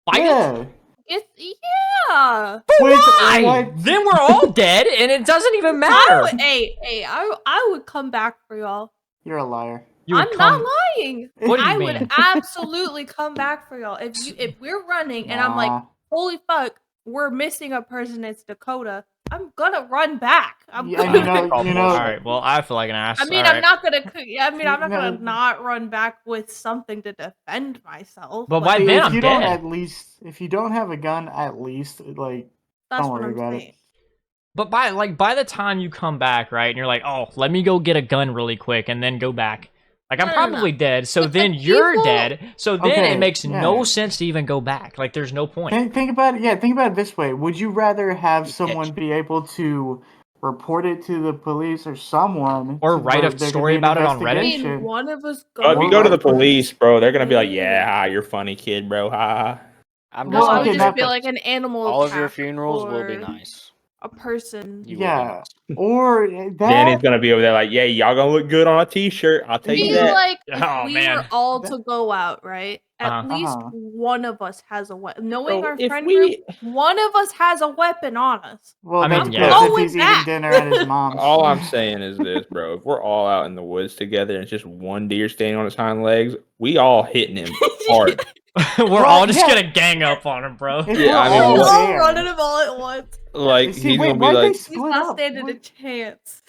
A: Fight it?
B: Yeah.
C: Yeah.
A: Why? Then we're all dead, and it doesn't even matter.
C: I would come back for y'all.
B: You're a liar.
A: You would
C: I'm
A: come-
C: not lying.
A: What do you
C: I
A: mean?
C: would absolutely come back for y'all. If we're running and I'm like,
B: Nah.
C: holy fuck, we're missing a person, it's Dakota. I'm gonna run back. I'm
B: Yeah,
C: gonna.
B: and you know, you know.
A: All right. Well, I feel like an ass.
C: I mean,
A: All
C: I'm
A: right.
C: not gonna. I mean, I'm not
B: No.
C: gonna not run back with something to defend myself.
A: But by
C: like,
A: then
B: if
A: I'm
B: you don't
A: dead.
B: at least, if you don't have a gun, at least like
C: that's
B: don't
C: what
B: worry
C: I'm
B: about
C: saying.
B: it.
A: But by the time you come back, right, and you're like, oh, let me go get a gun really quick and then go back. Like I'm
C: No, no, no.
A: probably dead, so
C: But the
A: then you're
C: people-
A: dead. So then
B: Okay,
A: it makes no
B: yeah.
A: sense to even go back. Like there's no point.
B: Think about it. Yeah, think about it this way. Would you rather have
D: You
B: someone
D: can't-
B: be able to report it to the police or someone,
A: Or
B: to
A: write
B: where
A: a
B: there could
A: story
B: be an
A: about it on Reddit?
C: I mean,
B: investigation?
C: one of us
D: But if
C: go.
D: you go to the
B: Right.
D: police, bro, they're gonna be like,
C: Ooh.
D: "Yeah, ha, you're funny, kid, bro. Ha."
E: I'm
C: No,
E: just
C: I
B: okay,
C: would
E: saying,
C: just be
B: not-
C: like an animal.
E: all of your
C: attack
E: funerals will be
C: or
E: nice.
C: A person.
E: You will be
B: Yeah,
E: nice.
B: or
D: Danny's
B: that.
D: gonna be over there like, "Yeah, y'all gonna look good on a t-shirt. I'll tell
C: I
D: you
C: feel
D: that."
C: like if
A: Oh,
C: we
A: man.
C: were all
B: That-
C: to go out, right? At
A: Uh-huh.
C: least
B: Uh-huh.
C: one of us has a weapon. Knowing
D: Bro,
C: our
D: if
C: friend
D: we-
C: group, one of us has a weapon on us.
B: Well,
A: I mean,
B: that's
A: yeah.
B: because if
C: Go
B: he's
C: with
B: eating
C: that.
B: dinner at his mom's.
D: All I'm saying is this, bro. If we're all out in the woods together and it's just one deer standing on his hind legs, we all hitting him hard.
A: We're
B: Well,
A: all just
B: yeah.
A: gonna gang up on him, bro.
B: If
D: Yeah,
B: we're
D: I mean,
B: all
C: We're
D: what-
C: all
B: there-
C: running them all at once.
D: Like
B: See,
D: he's
B: wait,
D: gonna be
B: why'd they
D: like,
C: He's
B: split
C: not
B: up?
C: standing a chance.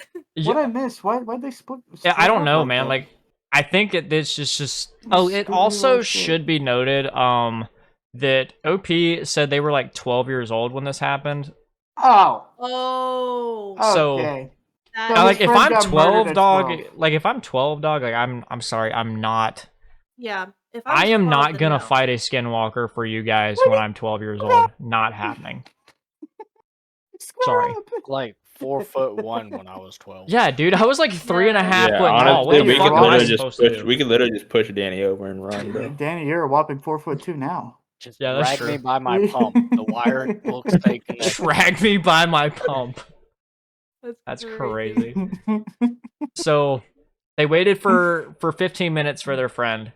B: What I missed? Why'd they split?
A: Yeah, I
B: split
A: don't
B: up
A: know,
B: like
A: man.
B: that?
A: Like I think that this is just oh, it
B: Scooby-Doo
A: also
B: shit.
A: should be noted that OP said they were like 12 years old when this happened.
B: Oh,
C: Oh,
A: So-
B: okay.
C: that
B: So
A: Now, like
B: his
A: if
B: friend
A: I'm
B: got
A: 12,
B: murdered at
A: dog,
B: 12.
A: like if I'm 12, dog, like I'm sorry, I'm not.
C: yeah. If
A: I am
C: 12,
A: not
C: then
A: gonna
C: no.
A: fight a Skinwalker for you guys when I'm 12 years old. Not happening. Sorry.
E: Like 4'1" when I was 12.
A: Yeah, dude, I was like 3.5
D: yeah,
A: foot tall. What
D: honestly,
A: the
D: we
A: fuck
D: could
A: am I
D: literally just
A: supposed to
D: push.
A: do?
D: We could literally just push Danny over and run, bro.
B: Danny, you're a whopping 4'2" now.
E: Just
A: Yeah, that's
E: drag me
A: true.
E: by my pump. The wire will stay connected.
A: Drag me by my pump. That's
C: crazy.
A: crazy. So they waited for 15 minutes for their friend.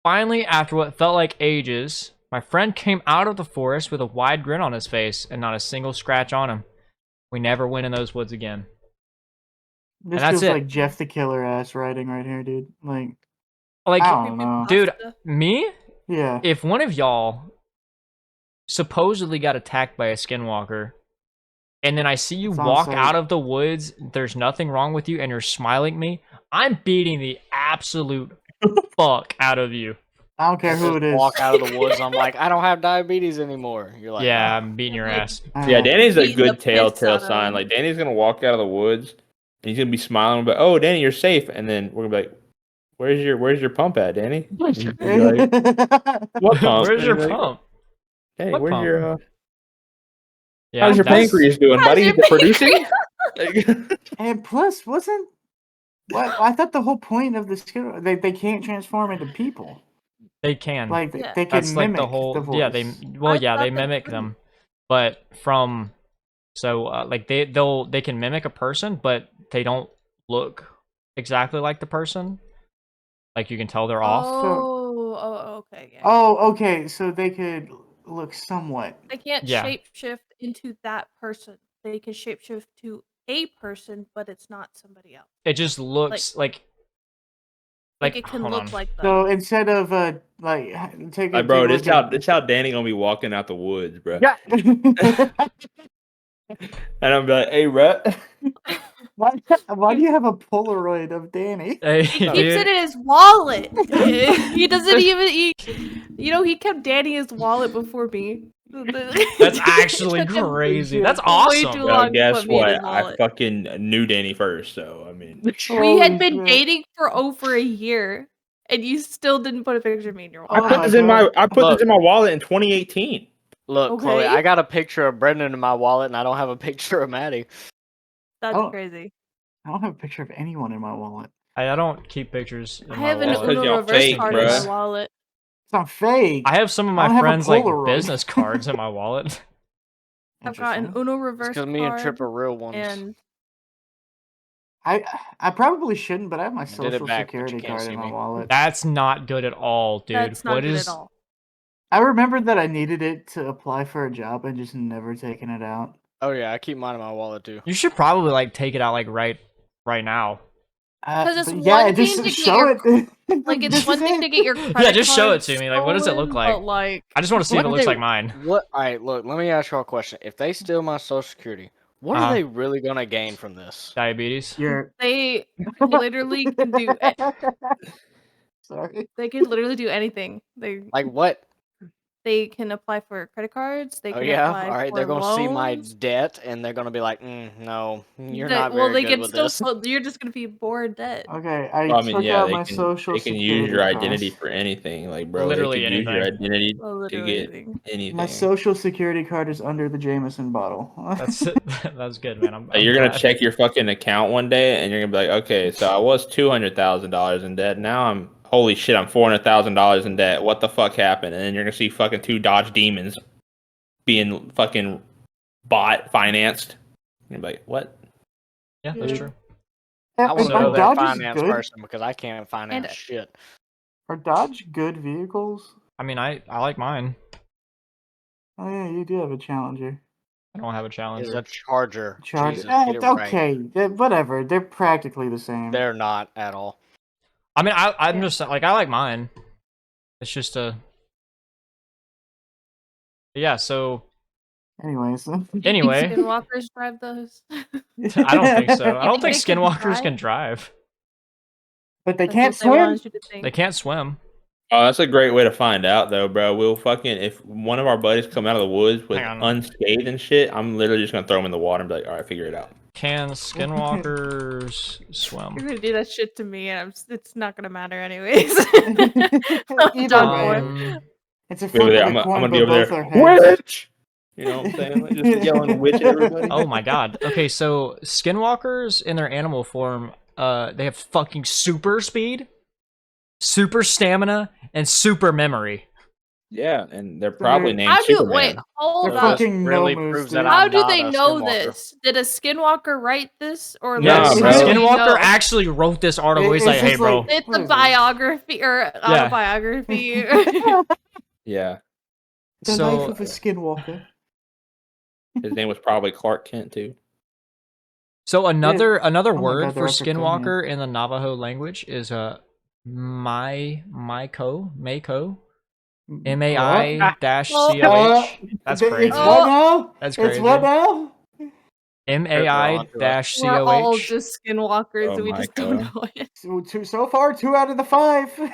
A: Finally, after what felt like ages, my friend came out of the forest with a wide grin on his face and not a single scratch on him. We never went in those woods again.
B: This
A: that's
B: feels
A: it.
B: like Jeff the Killer ass writing right here, dude. Like,
A: Like,
B: I don't know.
A: dude, me?
B: Yeah.
A: If one of y'all supposedly got attacked by a Skinwalker, and then I see you
B: It's on
A: walk
B: site.
A: out of the woods, there's nothing wrong with you, and you're smiling at me, I'm beating the absolute fuck out of you.
B: I don't care
E: Just
B: who it is.
E: walk out of the woods. I'm like, I don't have diabetes anymore. You're like,
A: Yeah,
E: "Oh."
A: I'm beating your
C: Like-
A: ass.
D: Yeah, Danny's a
C: Beating the
D: good
C: piss
D: telltale
C: out of
D: sign.
C: him.
D: Like Danny's gonna walk out of the woods and he's gonna be smiling, but oh, Danny, you're safe. And then we're gonna be like, "Where's your pump at, Danny?" And he'll be like, "What pump?
A: Where's your
D: And he's like,
A: pump?
D: Hey,
A: What
D: where's
A: pump?
D: your
A: Yeah,
D: how's your
A: that's-
D: pancreas doing,
C: How's
D: buddy?
C: your
D: Is it producing?
B: And plus, wasn't what I thought the whole point of the skill they can't transform into people.
A: They can.
B: Like
C: Yeah.
B: they can
A: That's like
B: mimic
A: the whole.
B: voice.
A: Yeah, they. Well,
C: I
A: yeah, they
C: thought that
A: mimic
C: too.
A: them, but from. So like they can mimic a person, but they don't look exactly like the person. Like you can tell they're off.
C: Okay, yeah.
B: Oh, okay. So they could look somewhat.
C: They can't
A: Yeah.
C: shapeshift into that person. They can shapeshift to a person, but it's not somebody else.
A: It just looks like.
C: Like it can
A: hold
C: look
A: on.
C: like them.
B: So instead of like take a
D: Like, bro,
B: take
D: this
B: a look
D: how Danny gonna be walking out the woods, bro.
E: Yeah.
B: at-
D: And I'm like, hey, bro.
B: why do you have a Polaroid of Danny?
A: Hey,
C: He keeps
A: dude.
C: it in his wallet. He doesn't even. He kept Danny his wallet before me.
A: That's actually
C: It took him
A: crazy. That's
C: way
A: awesome.
C: too
D: Well,
C: long to
D: guess
C: put me in his
D: what? I
C: wallet.
D: fucking knew Danny first, so I mean,
C: We
B: Holy
C: had been
B: shit.
C: dating for over a year, and you still didn't put a picture of me in your
B: Oh
C: wallet.
B: my God.
D: I put
E: Look.
D: this in my wallet in 2018.
E: Look, Chloe,
C: Okay.
E: I got a picture of Brendan in my wallet, and I don't have a picture of Maddie.
C: That's
B: Oh.
C: crazy.
B: I don't have a picture of anyone in my wallet.
A: I don't keep pictures. In
C: I
A: my
C: have an
D: That's 'cause
A: wallet.
C: Uno
D: y'all
C: reverse
D: fake,
C: card in my
D: bruh.
C: wallet.
B: It's not fake.
A: I have some of
B: I
A: my
B: don't have a
A: friends like
B: Polaroid.
A: business cards in my wallet.
C: I've got an
B: Interesting.
C: Uno
E: It's
C: reverse
E: because
C: card.
E: me and Trip are real ones.
C: and
B: I probably shouldn't, but I have my
E: did it
B: social
E: back, but you
B: security
E: can't
B: card
E: see
B: in my
E: me.
B: wallet.
A: That's not good at all, dude.
C: that's not
A: What
C: good
A: is?
C: at all.
B: I remembered that I needed it to apply for a job and just never taken it out.
E: Oh yeah, I keep mine in my wallet too.
A: You should probably like take it out like right now.
C: 'Cause it's
B: But yeah,
C: one
B: just
C: thing to get
B: show
C: your
B: it.
C: Like it's
B: This
C: one
B: is
C: thing
B: it.
C: to get your credit
A: just show it
C: card
A: to me, like, what does it look
C: stolen,
A: like?
C: But like
A: I just want to see if it
E: What
A: looks
E: they-
A: like mine.
E: What? All right, look. Let me ask y'all a question. If they steal my social security, What are they really gonna gain from this?
A: Diabetes.
B: You're
C: They literally can do.
B: sorry.
C: They can literally do anything.
E: Like what?
C: They can apply for credit cards. They
E: Oh
C: can
E: yeah,
C: apply
E: all right.
C: for
E: They're gonna see my
C: loans.
E: debt, and they're gonna be like, "No, you're
C: They,
E: not
C: well,
E: very
C: they
E: good
C: can
E: with
C: still.
E: this."
C: You're just gonna be bored dead.
B: Okay, I
D: Well, I mean,
B: took
D: yeah,
B: out my social
D: they can use
B: security
D: your
B: card.
D: identity for anything. Like, bro,
A: Literally
D: they could use your
A: anything.
D: identity to
C: Literally
D: get
C: anything.
D: anything.
B: My social security card is under the Jameson bottle.
A: That's good, man. I'm
D: You're gonna
A: glad.
D: check your fucking account one day, and you're gonna be like, okay, so I was $200,000 in debt. Now I'm holy shit, I'm $400,000 in debt. What the fuck happened? And then you're gonna see fucking 2 Dodge Demons being fucking financed. You're gonna be like, what?
A: Yeah, that's
C: Yeah.
A: true.
E: I want to
A: So-
E: know that
B: Dodge is
E: finance
B: good.
E: person because I can't finance shit.
B: Are Dodge good vehicles?
A: I mean, I like mine.
B: Oh yeah, you do have a Challenger.
A: I don't have a
E: Is
A: Challenger.
E: a Charger.
B: Charger.
E: Jesus, get
B: It's
E: it right.
B: okay. Whatever. They're practically the same.
E: They're not at all.
A: I mean, I'm
C: Yeah.
A: just like I like mine. It's just a. Yeah. So
B: Anyways.
A: anyway,
C: Skinwalkers drive those.
A: I don't think so. I don't think
C: They can
A: Skinwalkers can drive.
B: But they
C: That's
B: can't
C: what they wanted
B: swim.
C: you to think.
A: They can't swim.
D: Oh, that's a great way to find out, though, bro. We'll fucking if one of our buddies come out of the woods with
A: Hang on.
D: unscathed and shit, I'm literally just gonna throw him in the water and be like, all right, figure it out.
A: Can Skinwalkers
C: You're
A: swim?
C: gonna do that shit to me, and it's not gonna matter anyways.
B: Either
C: Done
B: way.
C: for.
B: It's a
D: Be over
B: flip
D: there.
B: of
D: I'm
B: the
D: gonna
B: coin,
D: be
B: but
D: over
B: both
D: there.
B: are heads.
D: Witch! You know what I'm saying? Like, just yelling witch at everybody.
A: Oh my god. Okay, so Skinwalkers in their animal form, they have fucking super speed, super stamina, and super memory.
D: Yeah, and they're probably named
C: How do
D: Superman.
C: wait? Hold
B: They're
C: up.
B: fucking
E: really
B: Nomus,
E: proves
B: dude.
E: that
C: How
E: I'm
C: do
E: not
C: they
E: a
C: know
E: Skinwalker.
C: this? Did a Skinwalker write this, or
A: Yes,
D: Nah,
C: like, how
D: bro.
C: do they
A: Skinwalker
C: know?
A: actually wrote this article. He's
B: It's
A: like, hey,
B: just
A: bro.
B: like-
C: It's
B: What
C: a
B: is it?
C: biography or autobiography.
D: Yeah,
B: The
A: So-
B: life of a Skinwalker.
D: his name was probably Clark Kent too.
A: So another
B: Oh my
A: word
B: God,
A: for
B: they're African,
A: Skinwalker in the Navajo language is Mako, MAI-COH. That's
B: It's
A: crazy.
B: what now?
A: That's
B: It's what
A: crazy.
B: now?
C: We're all
A: MAI-COH.
C: just Skinwalkers,
D: Oh
C: and we
D: my
C: just don't
D: God.
C: know it.
B: So far, 2 out of the 5.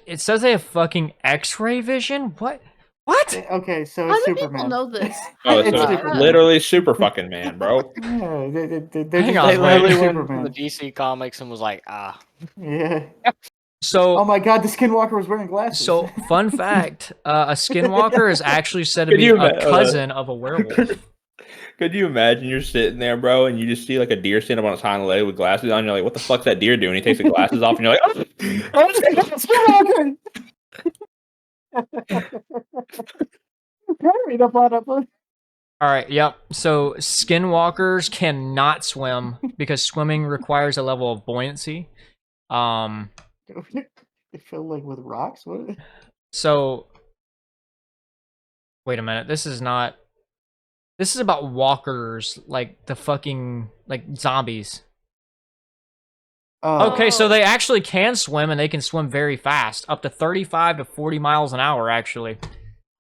A: It says they have fucking X-ray vision. What?
B: Okay, so
C: How
B: it's
C: do
B: Superman.
C: people know this?
D: Oh,
B: It's
D: so it's
B: Superman.
D: literally super fucking man, bro.
B: Yeah,
A: Hang
B: they're just
A: on,
E: They
A: wait.
E: literally went to
B: Superman.
E: the DC comics and was like,
B: Yeah.
A: So
B: Oh my God, the Skinwalker was wearing glasses.
A: So, fun fact: a Skinwalker is actually said to
D: Could
A: be
D: you
A: a
D: ima-
A: cousin of a werewolf.
D: Could you imagine you're sitting there, bro, and you just see like a deer stand up on its hind leg with glasses on? You're like, what the fuck's that deer doing? He takes the glasses off, and you're like, oh,
B: Skinwalker. Read up on it.
A: All right, yep. So, Skinwalkers cannot swim because swimming requires a level of buoyancy.
B: They fill like with rocks. What?
A: So, wait a minute. This is about walkers, like the fucking like zombies.
B: Oh,
A: Okay, so they actually can swim, and they can swim very fast, up to 35 to 40 miles an hour, actually.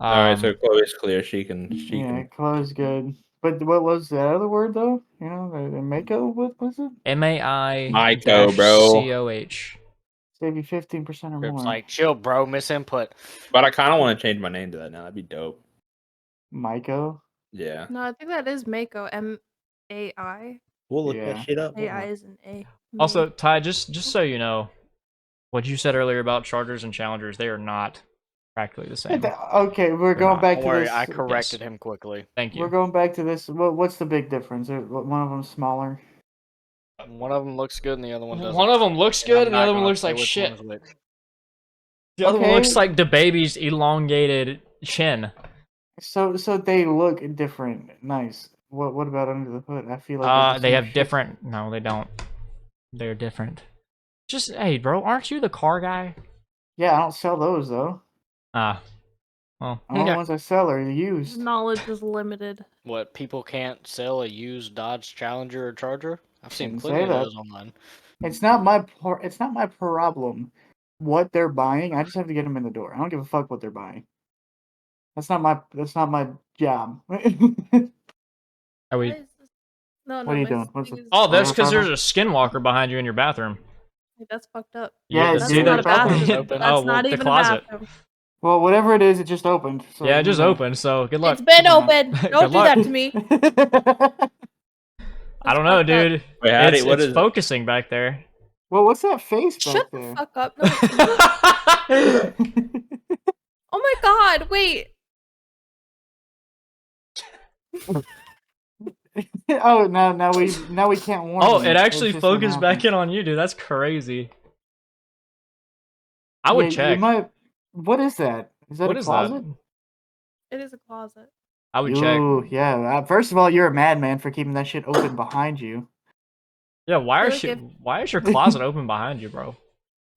D: all right, so Chloe's clear. She can.
B: yeah, Chloe's good. But what was the other word though? You know, the Mako. What was it?
D: Myco, bro.
A: MAI-COH.
B: Save you 15% or
E: it's
B: more.
E: like, chill, bro, misinput.
D: But I kind of want to change my name to that now. That'd be dope.
B: Myco.
D: Yeah,
C: No, I think that is Mako. MAI.
D: we'll look
B: Yeah.
D: that shit up.
C: AI is an A.
A: Also, Ty, just so you know, what you said earlier about Chargers and Challengers, they are not practically the same.
B: Okay, we're going
A: not.
B: back
E: Don't
B: to
E: worry,
B: this.
E: I corrected him quickly.
A: Thank
B: We're
A: you.
B: going back to this. What's the big difference? One of them's smaller.
E: One of them looks good and the other one doesn't.
A: One of them looks
E: And
A: good,
E: I'm
A: and the
E: not
A: other one
E: gonna
A: looks
E: say
A: like
E: which
A: shit.
E: one is which.
A: The other one
B: Okay.
A: looks like the baby's elongated chin.
B: So they look different. Nice. What about under the hood? I feel like they're the
A: They
B: same
A: have
B: shit.
A: different. No, they don't. They're different. Just hey, bro, aren't you the car guy?
B: Yeah, I don't sell those though.
A: Ah, well,
B: The only
E: Yeah.
B: ones I sell are used.
C: Knowledge is limited.
E: What, people can't sell a used Dodge Challenger or Charger? I've seen
B: Didn't
E: plenty
B: say
E: of
B: that.
E: those online.
B: It's not my problem what they're buying. I just have to get them in the door. I don't give a fuck what they're buying. That's not my job. What
A: Are
C: Why
A: we?
C: is this- No,
B: are you
C: my
B: doing? What's
C: thing
B: it?
C: is-
A: Oh, that's
B: Water
A: because there's
B: fountain?
A: a skinwalker behind you in your bathroom.
C: Wait, that's fucked up.
B: Yeah,
A: You
C: That's
A: see
C: not
A: that?
C: a bathroom.
E: Open.
C: That's
A: Oh, well,
C: not
A: the
C: even
A: closet.
C: a bathroom.
B: Well, whatever it is, it just opened. So
A: Yeah, it just
B: you know.
A: opened. So good luck.
C: It's been
B: Yeah.
C: open.
A: Good
C: Don't do
A: luck.
C: that to me.
A: I don't
C: That's
A: know,
C: fucked up.
A: dude.
D: Wait, Hattie,
A: It's
D: what
A: it's
D: is it?
A: focusing back there.
B: Well, what's that face back
C: Shut the
B: there?
C: fuck up. No, it's not. Oh my god, wait.
B: Oh, now we can't warn
A: Oh,
B: you.
A: it
B: It's
A: actually
B: just gonna
A: focused back
B: happen.
A: in on you, dude. That's crazy. I would
B: Yeah,
A: check.
B: You might. What is that? Is that
A: What
B: a
A: is
B: closet?
A: that?
C: It is a closet.
A: I would check.
B: Ooh, yeah. First of all, you're a madman for keeping that shit open behind you.
A: Yeah, why
C: feel like if-
A: why is your closet open behind you, bro?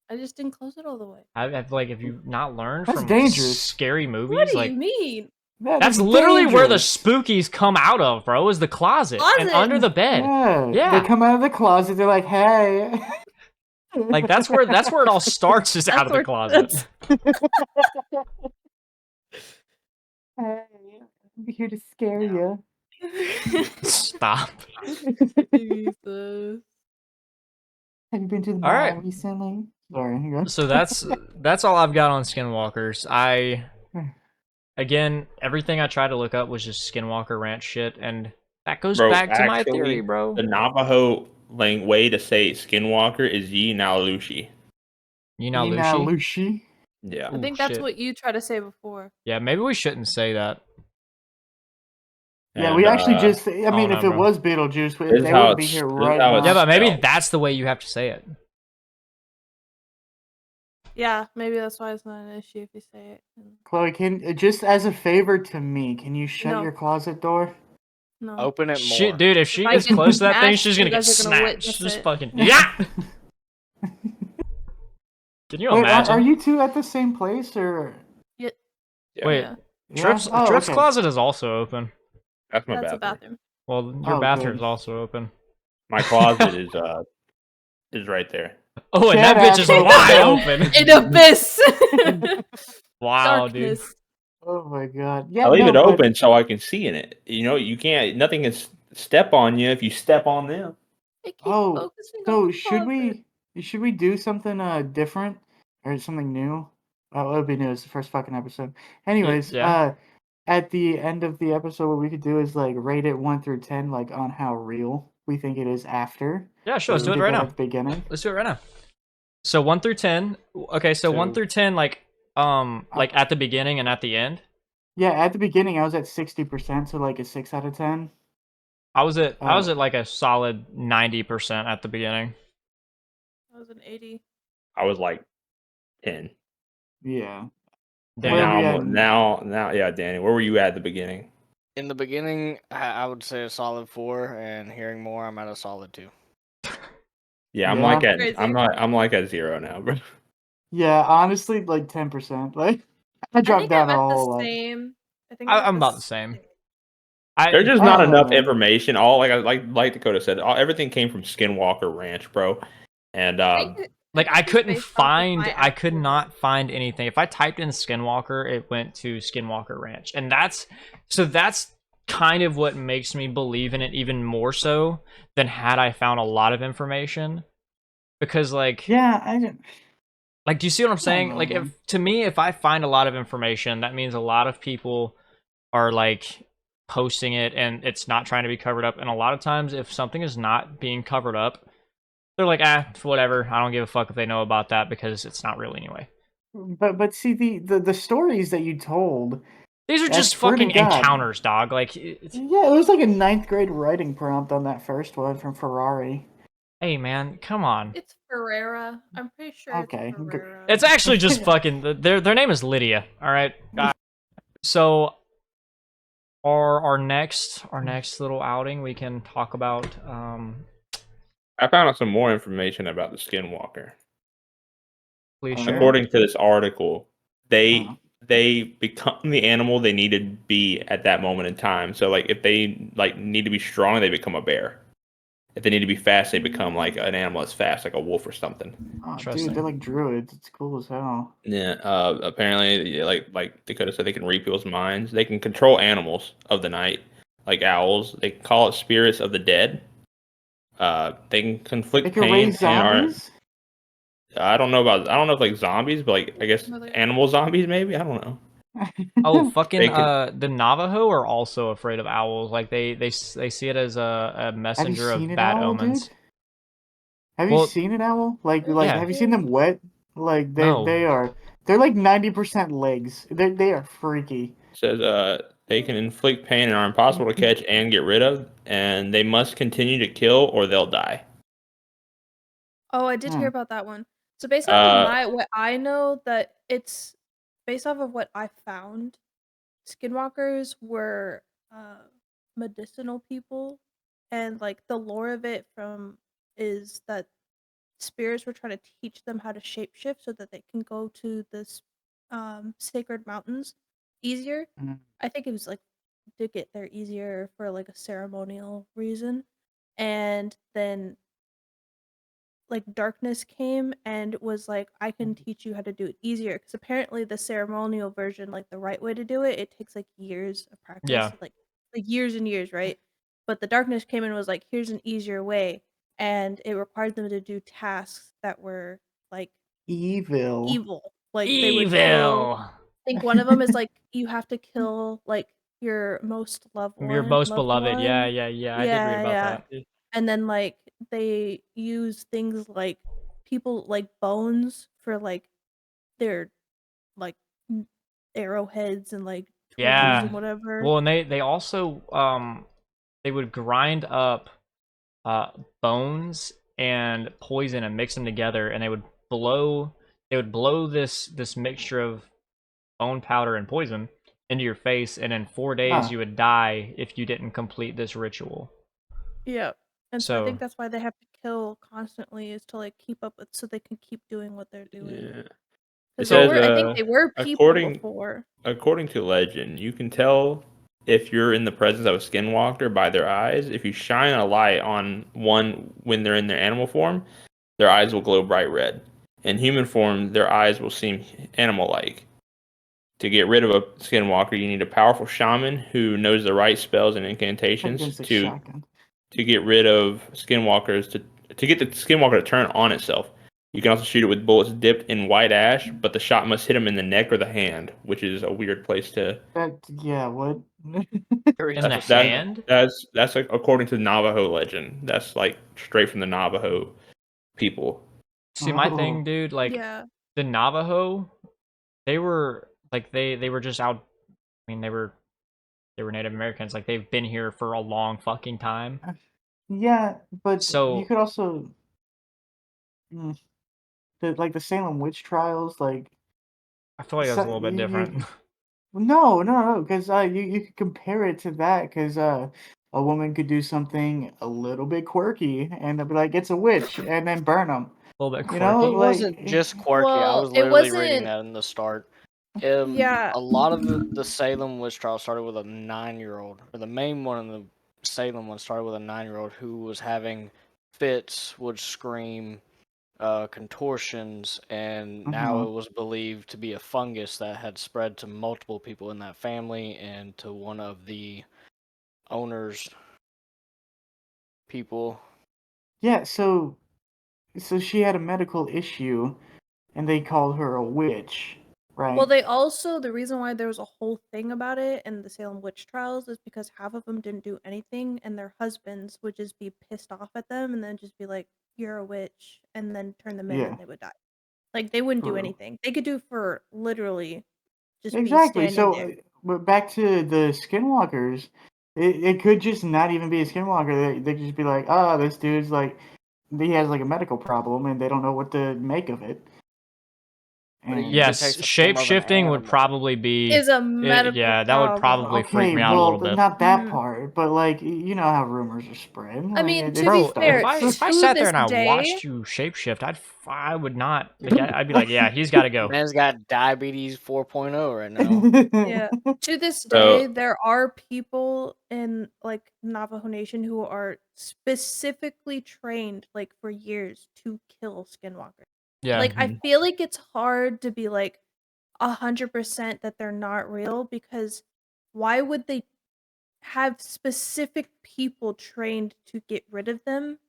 C: I just didn't close it all the way.
A: Have you not learned
B: That's
A: from
B: dangerous.
A: scary movies?
C: What do
A: Like
C: you mean?
A: that's literally where the
B: dangerous.
A: spookies come out of, bro. Is the closet and
C: Closet.
A: under the bed.
B: Yeah.
A: Yeah.
B: They come out of the closet. They're like, "Hey."
A: Like that's where it all starts. Is out of the
C: where-
A: closet.
B: Hey, I'm here to scare you.
A: Stop.
C: Jesus.
B: Have you been to the
A: All
B: mall
A: right.
B: recently? Sorry. you go.
A: So that's all I've got on Skinwalkers. Again, everything I tried to look up was just Skinwalker Ranch shit, and that goes
D: Bro,
A: back to my
D: actually,
A: theory, bro.
D: The Navajo way to say Skinwalker is Yi Nalushi.
A: You know,
B: Ina
A: Lucy.
B: Lushi.
D: Yeah.
C: I
A: Ooh,
C: think that's
A: shit.
C: what you tried to say before.
A: Yeah, maybe we shouldn't say that.
B: Yeah,
D: And,
B: we actually just. I mean,
A: no,
B: if it
A: bro.
B: was Beetlejuice,
D: This is
B: they
D: how
B: would be
D: it's-
B: here
D: this is
B: right
D: how
B: now.
D: it's-
A: Yeah, but maybe
D: spelled.
A: that's the way you have to say it.
C: Yeah, maybe that's why it's not an issue if you say it.
B: Chloe, can just as a favor to me, can you shut
C: No.
B: your closet door?
C: No.
E: Open it more.
A: Shit, dude, if she
C: I
A: gets
C: get
A: close to that thing,
C: smashed,
A: she's
C: you
A: gonna get
C: guys are gonna
A: snatched.
C: witness
A: Just
C: it.
A: fucking yeah. Can you
B: Wait,
A: imagine?
B: are you two at the same place or?
E: Yeah.
A: Wait,
C: Yeah,
B: Yeah?
A: Tripp's
B: Oh,
A: Tripp's
B: okay.
A: closet is also open.
D: That's my
C: that's a
D: bathroom.
C: bathroom.
A: Well, your
B: Oh,
A: bathroom's
B: good.
A: also open.
D: My closet is right there.
A: Oh, and
B: Shut
A: that bitch
B: up,
A: is
B: bro.
A: wide open.
C: An abyss.
A: Wow, dude.
C: Darkness.
B: Oh my god. Yeah,
D: I leave it
B: no, but-
D: open so I can see in it. You know, you can't. Nothing can step on you if you step on them.
C: I keep
B: Oh,
C: focusing on
B: so
C: the closet.
B: should we do something different or something new? Oh, it would be new. It's the first fucking episode. Anyways,
A: yeah.
B: at the end of the episode, what we could do is like rate it 1 through 10, like on how real we think it is after.
A: Yeah, sure. Let's
B: We
A: do it
B: did
A: right
B: that
A: now.
B: At the beginning.
A: Let's do it right now. So 1 through 10. Okay, so 1
B: So-
A: through 10, like at the beginning and at the end.
B: Yeah, at the beginning, I was at 60%, so like a 6 out of 10.
A: I was at like a solid 90% at the beginning.
C: That was an 80.
D: I was like 10.
B: Yeah.
A: Damn.
B: Where
D: Now,
B: we
D: I'm,
B: at?
D: now, yeah, Danny. Where were you at the beginning?
E: In the beginning, I would say a solid 4, and hearing more, I'm at a solid 2.
D: Yeah, I'm
B: Yeah.
D: like at
C: Crazy.
D: I'm like at 0 now, bro.
B: Yeah, honestly, like 10%. Like I
C: I
B: dropped
C: think
B: down
C: I'm
B: a
C: at
B: whole
C: the
B: lot.
C: same. I think
A: I'm about the same.
D: There's just not
B: I don't
D: enough
B: know.
D: information. All like Dakota said, everything came from Skinwalker Ranch, bro. And
A: Like I
C: it's
A: couldn't
C: based off of
A: find
C: my
A: I could
C: actual-
A: not find anything. If I typed in Skinwalker, it went to Skinwalker Ranch. And that's kind of what makes me believe in it even more so than had I found a lot of information. Because like
B: Yeah, I didn't.
A: like do you see what I'm saying?
B: know,
A: Like
B: man.
A: if to me if I find a lot of information, that means a lot of people are like posting it and it's not trying to be covered up. And a lot of times if something is not being covered up, they're like, whatever. I don't give a fuck if they know about that because it's not real anyway.
B: But see the stories that you told.
A: These are
B: I
A: just
B: swear to
A: fucking
B: God.
A: encounters, dog. Like, it's,
B: Yeah, it was like a 9th grade writing prompt on that first one from Ferrari.
A: hey man, come on.
C: It's Ferrera. I'm pretty sure
B: Okay,
C: it's
B: good.
C: Ferrera.
A: It's actually just fucking. Their name is Lydia. All right. So, our next little outing, we can talk about.
D: I found out some more information about the Skinwalker.
A: Please
B: Oh,
A: share.
D: According to this article,
B: Uh-huh.
D: they become the animal they need to be at that moment in time. So like if they like need to be strong, they become a bear. if they need to be fast, they become like an animal that's fast, like a wolf or something.
B: Oh, dude,
A: Interesting.
B: they're like druids. It's cool as hell.
D: Yeah. Apparently, yeah, like Dakota said, they can read people's minds. They can control animals of the night, like owls. They can call it spirits of the dead. They can
B: They
D: conflict
B: can
D: pain
B: raise
D: and are.
B: zombies.
D: I don't know if like zombies, but like I guess
C: Really?
D: animal zombies maybe. I don't know.
A: Oh, fucking
D: They can.
A: the Navajo are also afraid of owls. Like they see it as a
B: Have you
A: messenger
B: seen
A: of
B: an
A: bad
B: owl, dude?
A: omens.
B: Have you
A: Well,
B: seen an owl?
C: Really?
A: yeah,
B: Have you seen them wet? Like
A: no.
B: they're like 90% legs. They are freaky.
D: Says they can inflict pain and are impossible to catch and get rid of, and they must continue to kill or they'll die.
C: Oh, I did
B: Hmm.
C: hear about that one. So based off of
D: Uh,
C: what I know, that it's based off of what I found, Skinwalkers were medicinal people, and like the lore of it from is that spirits were trying to teach them how to shapeshift so that they can go to this sacred mountains easier.
B: Mhm.
C: I think it was like to get there easier for like a ceremonial reason. And then like darkness came and was like, I can teach you how to do it easier, because apparently the ceremonial version, like the right way to do it, it takes like years of
A: Yeah.
C: practice, like years and years, right? But the darkness came and was like, here's an easier way, and it required them to do tasks that were like
B: Evil.
C: evil. Like they would kill.
A: Evil.
C: I think one of them is like you have to kill like your most
A: Your most
C: loved
A: beloved. Yeah,
C: one.
A: yeah, yeah. I did read
C: Yeah,
A: about
C: yeah.
A: that.
C: And then like they use things like people like bones for like their like arrowheads and like torches
A: Yeah.
C: and whatever.
A: Well, and they also they would grind up uh bones and poison and mix them together, and they would blow this mixture of bone powder and poison into your face, and in 4 days
B: Huh.
A: you would die if you didn't complete this ritual.
C: Yeah. And so I
A: So
C: think that's why they have to kill constantly, is to like keep up with, so they can keep doing what they're doing.
D: yeah. It
C: Because they
D: says
C: were, I think they were people
D: according
C: before.
D: according to legend, you can tell if you're in the presence of a skinwalker by their eyes. If you shine a light on one when they're in their animal form, their eyes will glow bright red. In human form, their eyes will seem animal-like. To get rid of a skinwalker, you need a powerful shaman who knows the right spells and incantations
B: Against a shotgun.
D: to get rid of skinwalkers to get the skinwalker to turn on itself. You can also shoot it with bullets dipped in white ash, but the shot must hit him in the neck or the hand, which is a weird place to.
B: Yeah, what?
E: Very
A: in the
E: specific.
A: hand?
D: That's like, according to Navajo legend. That's like straight from the Navajo people.
A: See, my
B: Oh.
A: thing, dude, like
C: Yeah.
A: the Navajo, they were like they were just out. I mean, they were Native Americans. Like they've been here for a long fucking time.
B: Yeah, but you
A: So
B: could also mm, the Salem witch trials, like
A: I feel like that's a
B: so,
A: little bit different.
B: no, because you could compare it to that, because a woman could do something a little bit quirky, and they'll be like, it's a witch, and then burn them.
A: A little bit
B: You know,
E: It
A: quirky.
E: wasn't
B: like
E: just quirky. I
C: Well,
E: was
C: it
E: literally reading
C: wasn't.
E: that in the start.
C: Yeah.
E: A lot of the Salem witch trial started with a 9-year-old, or the main one in the Salem one started with a 9-year-old who was having fits, would scream, contortions, and now
B: uh
E: it was believed to be a fungus that had spread to multiple people in that family and to one of the owner's people.
B: yeah, so she had a medical issue, and they called her a witch,
C: Well,
B: right?
C: they also, the reason why there was a whole thing about it in the Salem witch trials is because half of them didn't do anything, and their husbands would just be pissed off at them and then just be like, "You're a witch," and then turn them in,
B: Yeah,
C: and they would die. Like they wouldn't do
B: true.
C: anything. They could do for literally just be
B: Exactly.
C: standing
B: So,
C: there.
B: but back to the skinwalkers, it could just not even be a skinwalker. They could just be like, oh, this dude's like, he has like a medical problem, and they don't know what to make of it.
E: But it
B: And-
E: usually
A: Yes,
E: takes the form
A: shape
E: of an
A: shifting would
E: animal.
A: probably be.
C: Is a medical
A: yeah, that would
C: problem.
A: probably freak
B: Okay,
A: me out a
B: well,
A: little bit.
B: not that
C: Mhm.
B: part, but like you know how rumors are spread.
C: I mean, to be
A: Bro,
C: fair,
A: if I
C: to
A: sat there
C: this
A: and I
C: day-
A: watched you shapeshift, I would not. Like, I'd be like, yeah, he's got to go.
E: Man's got diabetes 4.0 right now.
C: Yeah. To this
D: So-
C: day, there are people in like Navajo Nation who are specifically trained like for years to kill skinwalkers.
A: Yeah,
C: Like I feel like it's hard to be like 100% that they're not real because why would they have specific people trained to get rid of them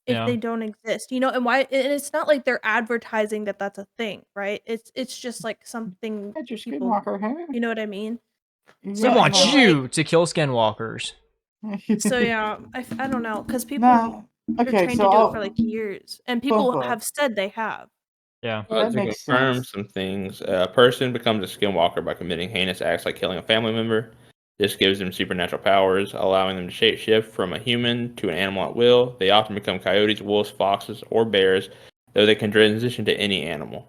C: if
A: Yeah.
C: they don't exist? You know, and why? And it's not like they're advertising that that's a thing, right? It's just like something
B: Get your
C: people.
B: Skinwalker hair.
C: You know what I mean?
A: we
C: So I
A: want
C: feel
A: you to kill skinwalkers.
C: So yeah, I don't know because people
B: Nah.
C: are
B: Okay,
C: trained
B: so
C: to do
B: I'll,
C: it for like years, and people
B: Bump up.
C: have said they have.
A: Yeah.
D: Well,
B: That
D: to
B: makes
D: confirm
B: sense.
D: some things, a person becomes a skinwalker by committing heinous acts like killing a family member. This gives them supernatural powers, allowing them to shapeshift from a human to an animal at will. They often become coyotes, wolves, foxes, or bears, though they can transition to any animal.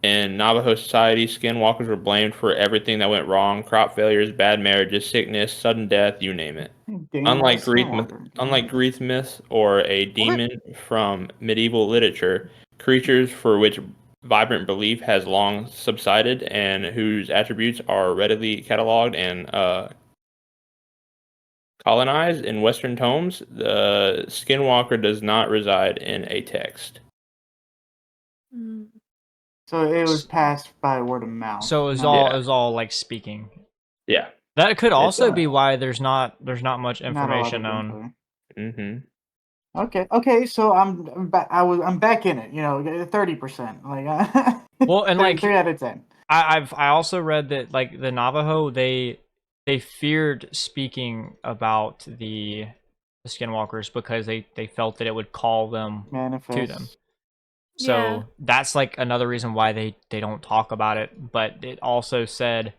D: In Navajo society, skinwalkers were blamed for everything that went wrong: crop failures, bad marriages, sickness, sudden death, you name it.
B: Damn
D: Unlike
B: right,
D: Greek,
B: Skinwalker.
D: unlike Greek myths or a demon from medieval literature, creatures for which vibrant belief has long subsided and whose attributes are readily cataloged and colonized in Western tomes, the Skinwalker does not reside in a text.
C: Mm.
B: So it was passed by word of mouth.
A: So it
B: not-
A: was all like speaking.
D: Yeah.
A: That could also
D: It's,
A: be why there's not much
B: not a lot
A: information
B: of
A: known.
B: info.
D: Mm-hmm.
B: Okay. So I'm back. I'm back in it. You know, 30%. Like,
A: Well, and like
B: 3 out of 10.
A: I also read that like the Navajo they feared speaking about the skinwalkers because they felt that it would call them
B: Manifest.
A: to them. So
C: Yeah.
A: that's like another reason why they don't talk about it. But it also said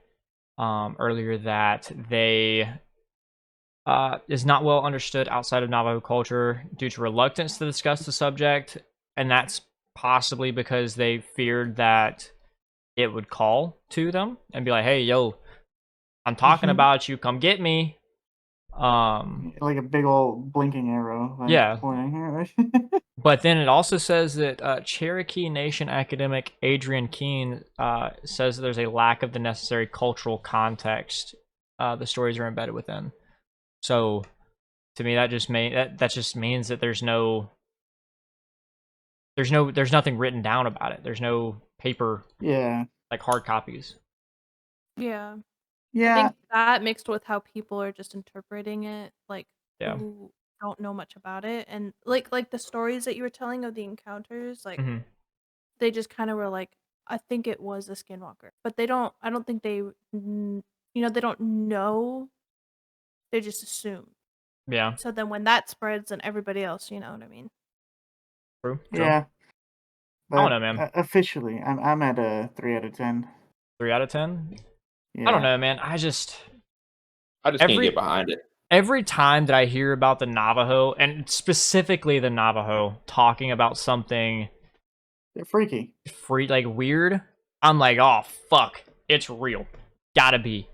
A: earlier that they is not well understood outside of Navajo culture due to reluctance to discuss the subject, and that's possibly because they feared that it would call to them and be like, "Hey, yo, I'm talking
B: Mhm.
A: about you. Come get me."
B: Like a big old blinking arrow. Like,
A: Yeah.
B: pointing here.
A: But then it also says that Cherokee Nation academic Adrian Keene says that there's a lack of the necessary cultural context the stories are embedded within. So, to me, that just means that there's nothing written down about it. There's no paper
B: Yeah.
A: like hard copies.
C: Yeah. I
B: Yeah.
C: think that mixed with how people are just interpreting it, like
A: Yeah.
C: who don't know much about it, and like the stories that you were telling of the encounters, like
A: Mhm.
C: they just kind of were like, I think it was a skinwalker, but they don't. I don't think they, they don't know. They just assume.
A: Yeah.
C: So then when that spreads, then everybody else, you know what I mean?
A: True.
B: Yeah.
A: I don't
B: But,
A: know, man.
B: Officially, I'm at a 3 out of 10.
A: 3 out of 10.
B: Yeah.
A: I don't know, man. I just
D: Can't get behind it.
A: every time that I hear about the Navajo, and specifically the Navajo, talking about something
B: They're freaky.
A: like weird, I'm like, oh fuck, it's real, gotta be.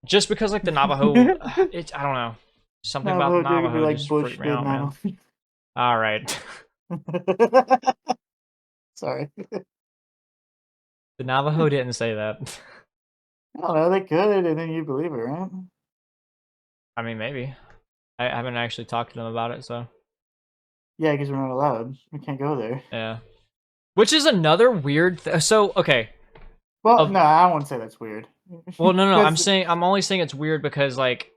A: Just because like the Navajo, I don't know, something about the
B: Navajo dude could be
A: Navajo
B: like
A: just
B: Bush
A: freaked me
B: did
A: out, man.
B: 9/11.
A: All right,
B: Sorry.
A: the Navajo didn't say that.
B: I don't know. They could, and then you believe it, right?
A: I mean, maybe. I haven't actually talked to them about it, so
B: Yeah, because we're not allowed. We can't go there.
A: yeah. Which is another weird. So okay.
B: Well,
A: Of-
B: no, I won't say that's weird.
A: Well, no.
B: That's-
A: I'm only saying it's weird because like,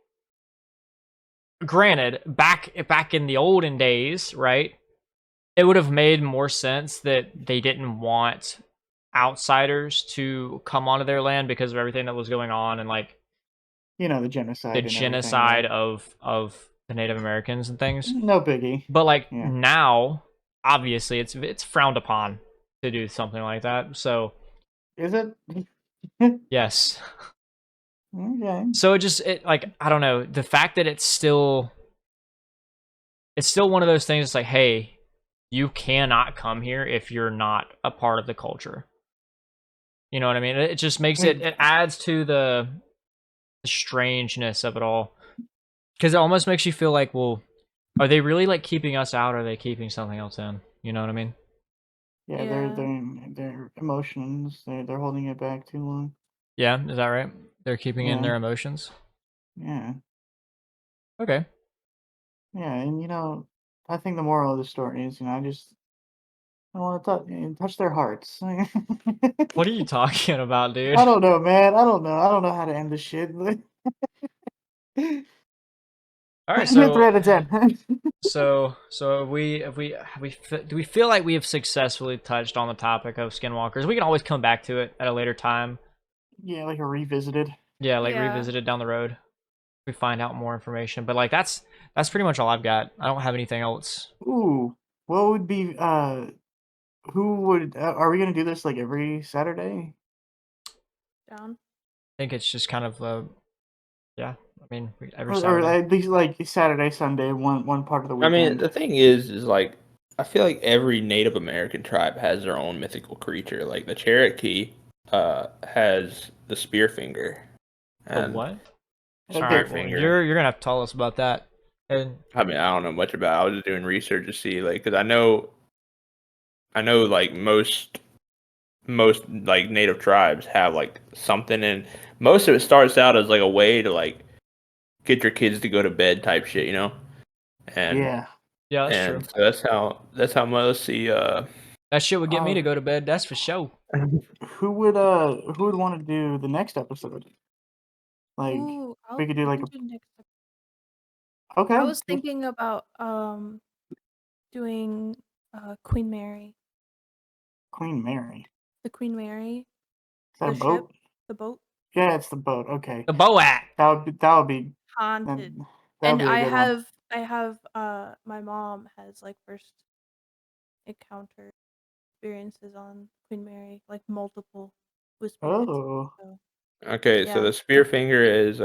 A: granted, back in the olden days, right? It would have made more sense that they didn't want outsiders to come onto their land because of everything that was going on and like
B: the genocide.
A: the
B: and everything,
A: genocide
B: yeah.
A: of the Native Americans and things.
B: No biggie.
A: But like
B: Yeah.
A: now, obviously, it's frowned upon to do something like that. So
B: Is it?
A: yes.
B: Okay.
A: So it like I don't know, the fact that it's still one of those things. It's like, hey, you cannot come here if you're not a part of the culture. You know what I mean? It just makes it adds to the strangeness of it all. Because it almost makes you feel like, well, are they really like keeping us out, or are they keeping something else in? You know what I mean?
B: Yeah,
C: Yeah.
B: their emotions, they're holding it back too long.
A: Yeah, is that right? They're keeping in
B: Yeah.
A: their emotions.
B: Yeah.
A: Okay.
B: Yeah, and I think the moral of the story is, I want to touch their hearts.
A: What are you talking about, dude?
B: I don't know, man. I don't know. I don't know how to end this shit.
A: All right,
B: 3
A: so
B: out of 10.
A: so do we feel like we have successfully touched on the topic of Skinwalkers? We can always come back to it at a later time.
B: Yeah, like a revisited.
A: Yeah, like
C: Yeah.
A: revisit it down the road. We find out more information, but like that's pretty much all I've got. I don't have anything else.
B: Ooh, what would be who would are we gonna do this like every Saturday?
C: Down.
A: I think it's just kind of yeah. I mean, every
B: Or
A: Saturday.
B: at least like Saturday, Sunday, one part of the
D: I mean,
B: weekend.
D: the thing is like I feel like every Native American tribe has their own mythical creature. Like the Cherokee has the spearfinger.
A: The
D: And
A: what?
B: Okay,
A: Sorry,
D: Spearfinger.
A: you're gonna have to tell us about that. And
D: I mean, I don't know much about it. I was just doing research to see, like, because I know, like most like native tribes have like something, and most of it starts out as like a way to like get your kids to go to bed type shit, you know. And
B: yeah.
A: yeah, that's
D: and
A: true.
D: so that's how most see.
A: That shit would get me
B: Oh.
A: to go to bed. That's for sure.
B: Who would want to do the next episode? Like
C: Ooh,
B: we could do like
C: do next episode.
B: okay.
C: I was thinking about doing Queen Mary.
B: Queen Mary.
C: The Queen Mary.
B: Is that
C: The
B: a boat?
C: ship. The boat.
B: Yeah, it's the boat. Okay.
A: The Boat.
B: That would be
C: Haunted.
B: that would
C: And
B: be a
C: I
B: good one.
C: have my mom has like first encounter experiences on Queen Mary, like multiple whispered incidents.
B: Oh.
C: So
D: Okay, so
C: yeah.
D: the spearfinger is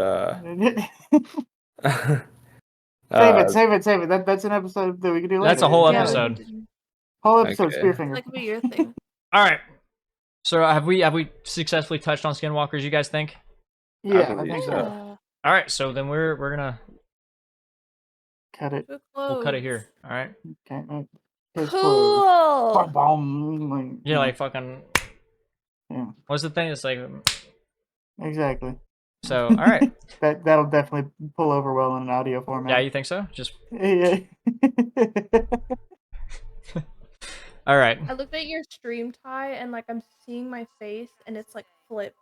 B: Save it. That's an episode that we can do later.
A: That's a whole
C: Yeah, we
A: episode.
C: can do
B: Whole episode,
D: Okay.
B: Spearfinger.
C: that could be your thing.
A: All right. So have we successfully touched on Skinwalkers? You guys think?
B: Yeah, I
D: believe
B: think
D: so.
B: so.
C: Yeah.
A: All right. So then we're gonna
B: Cut it.
A: we'll cut it here. All right.
B: Okay. Case closed.
C: Cool.
B: Boom, like,
A: Yeah, like fucking.
B: yeah,
A: What's the thing? It's like
B: exactly.
A: so. All right.
B: That'll definitely pull over well in an audio format.
A: Yeah, you think so? Just
B: Yeah.
A: all right.
C: I looked at your stream, Ty, and like I'm seeing my face, and it's like flipped,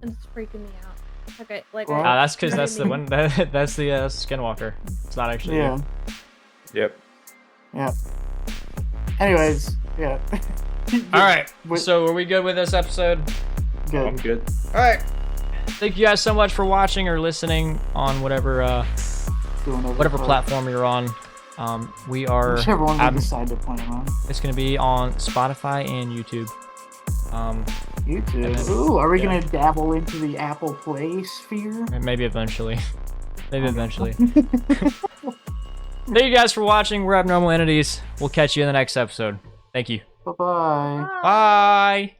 C: and it's freaking me out. Okay, like
B: Well,
A: That's because that's the one. That's the Skinwalker. It's not actually.
B: Yeah.
D: Yep.
B: Yeah. Anyways, yeah.
A: All right.
B: Wait.
A: So are we good with this episode?
D: I'm
B: Good.
D: good.
A: All right. Thank you guys so much for watching or listening on whatever platform you're on. We are.
B: Whichever one we
A: I'm-
B: decide to play on.
A: It's gonna be on Spotify and YouTube.
B: YouTube.
A: And then-
B: Ooh, are we
A: yeah.
B: gonna dabble into the Apple Play sphere?
A: Maybe eventually. Maybe eventually. Thank you guys for watching. We're Abnormal Entities. We'll catch you in the next episode. Thank you.
B: Bye-bye.
A: Bye.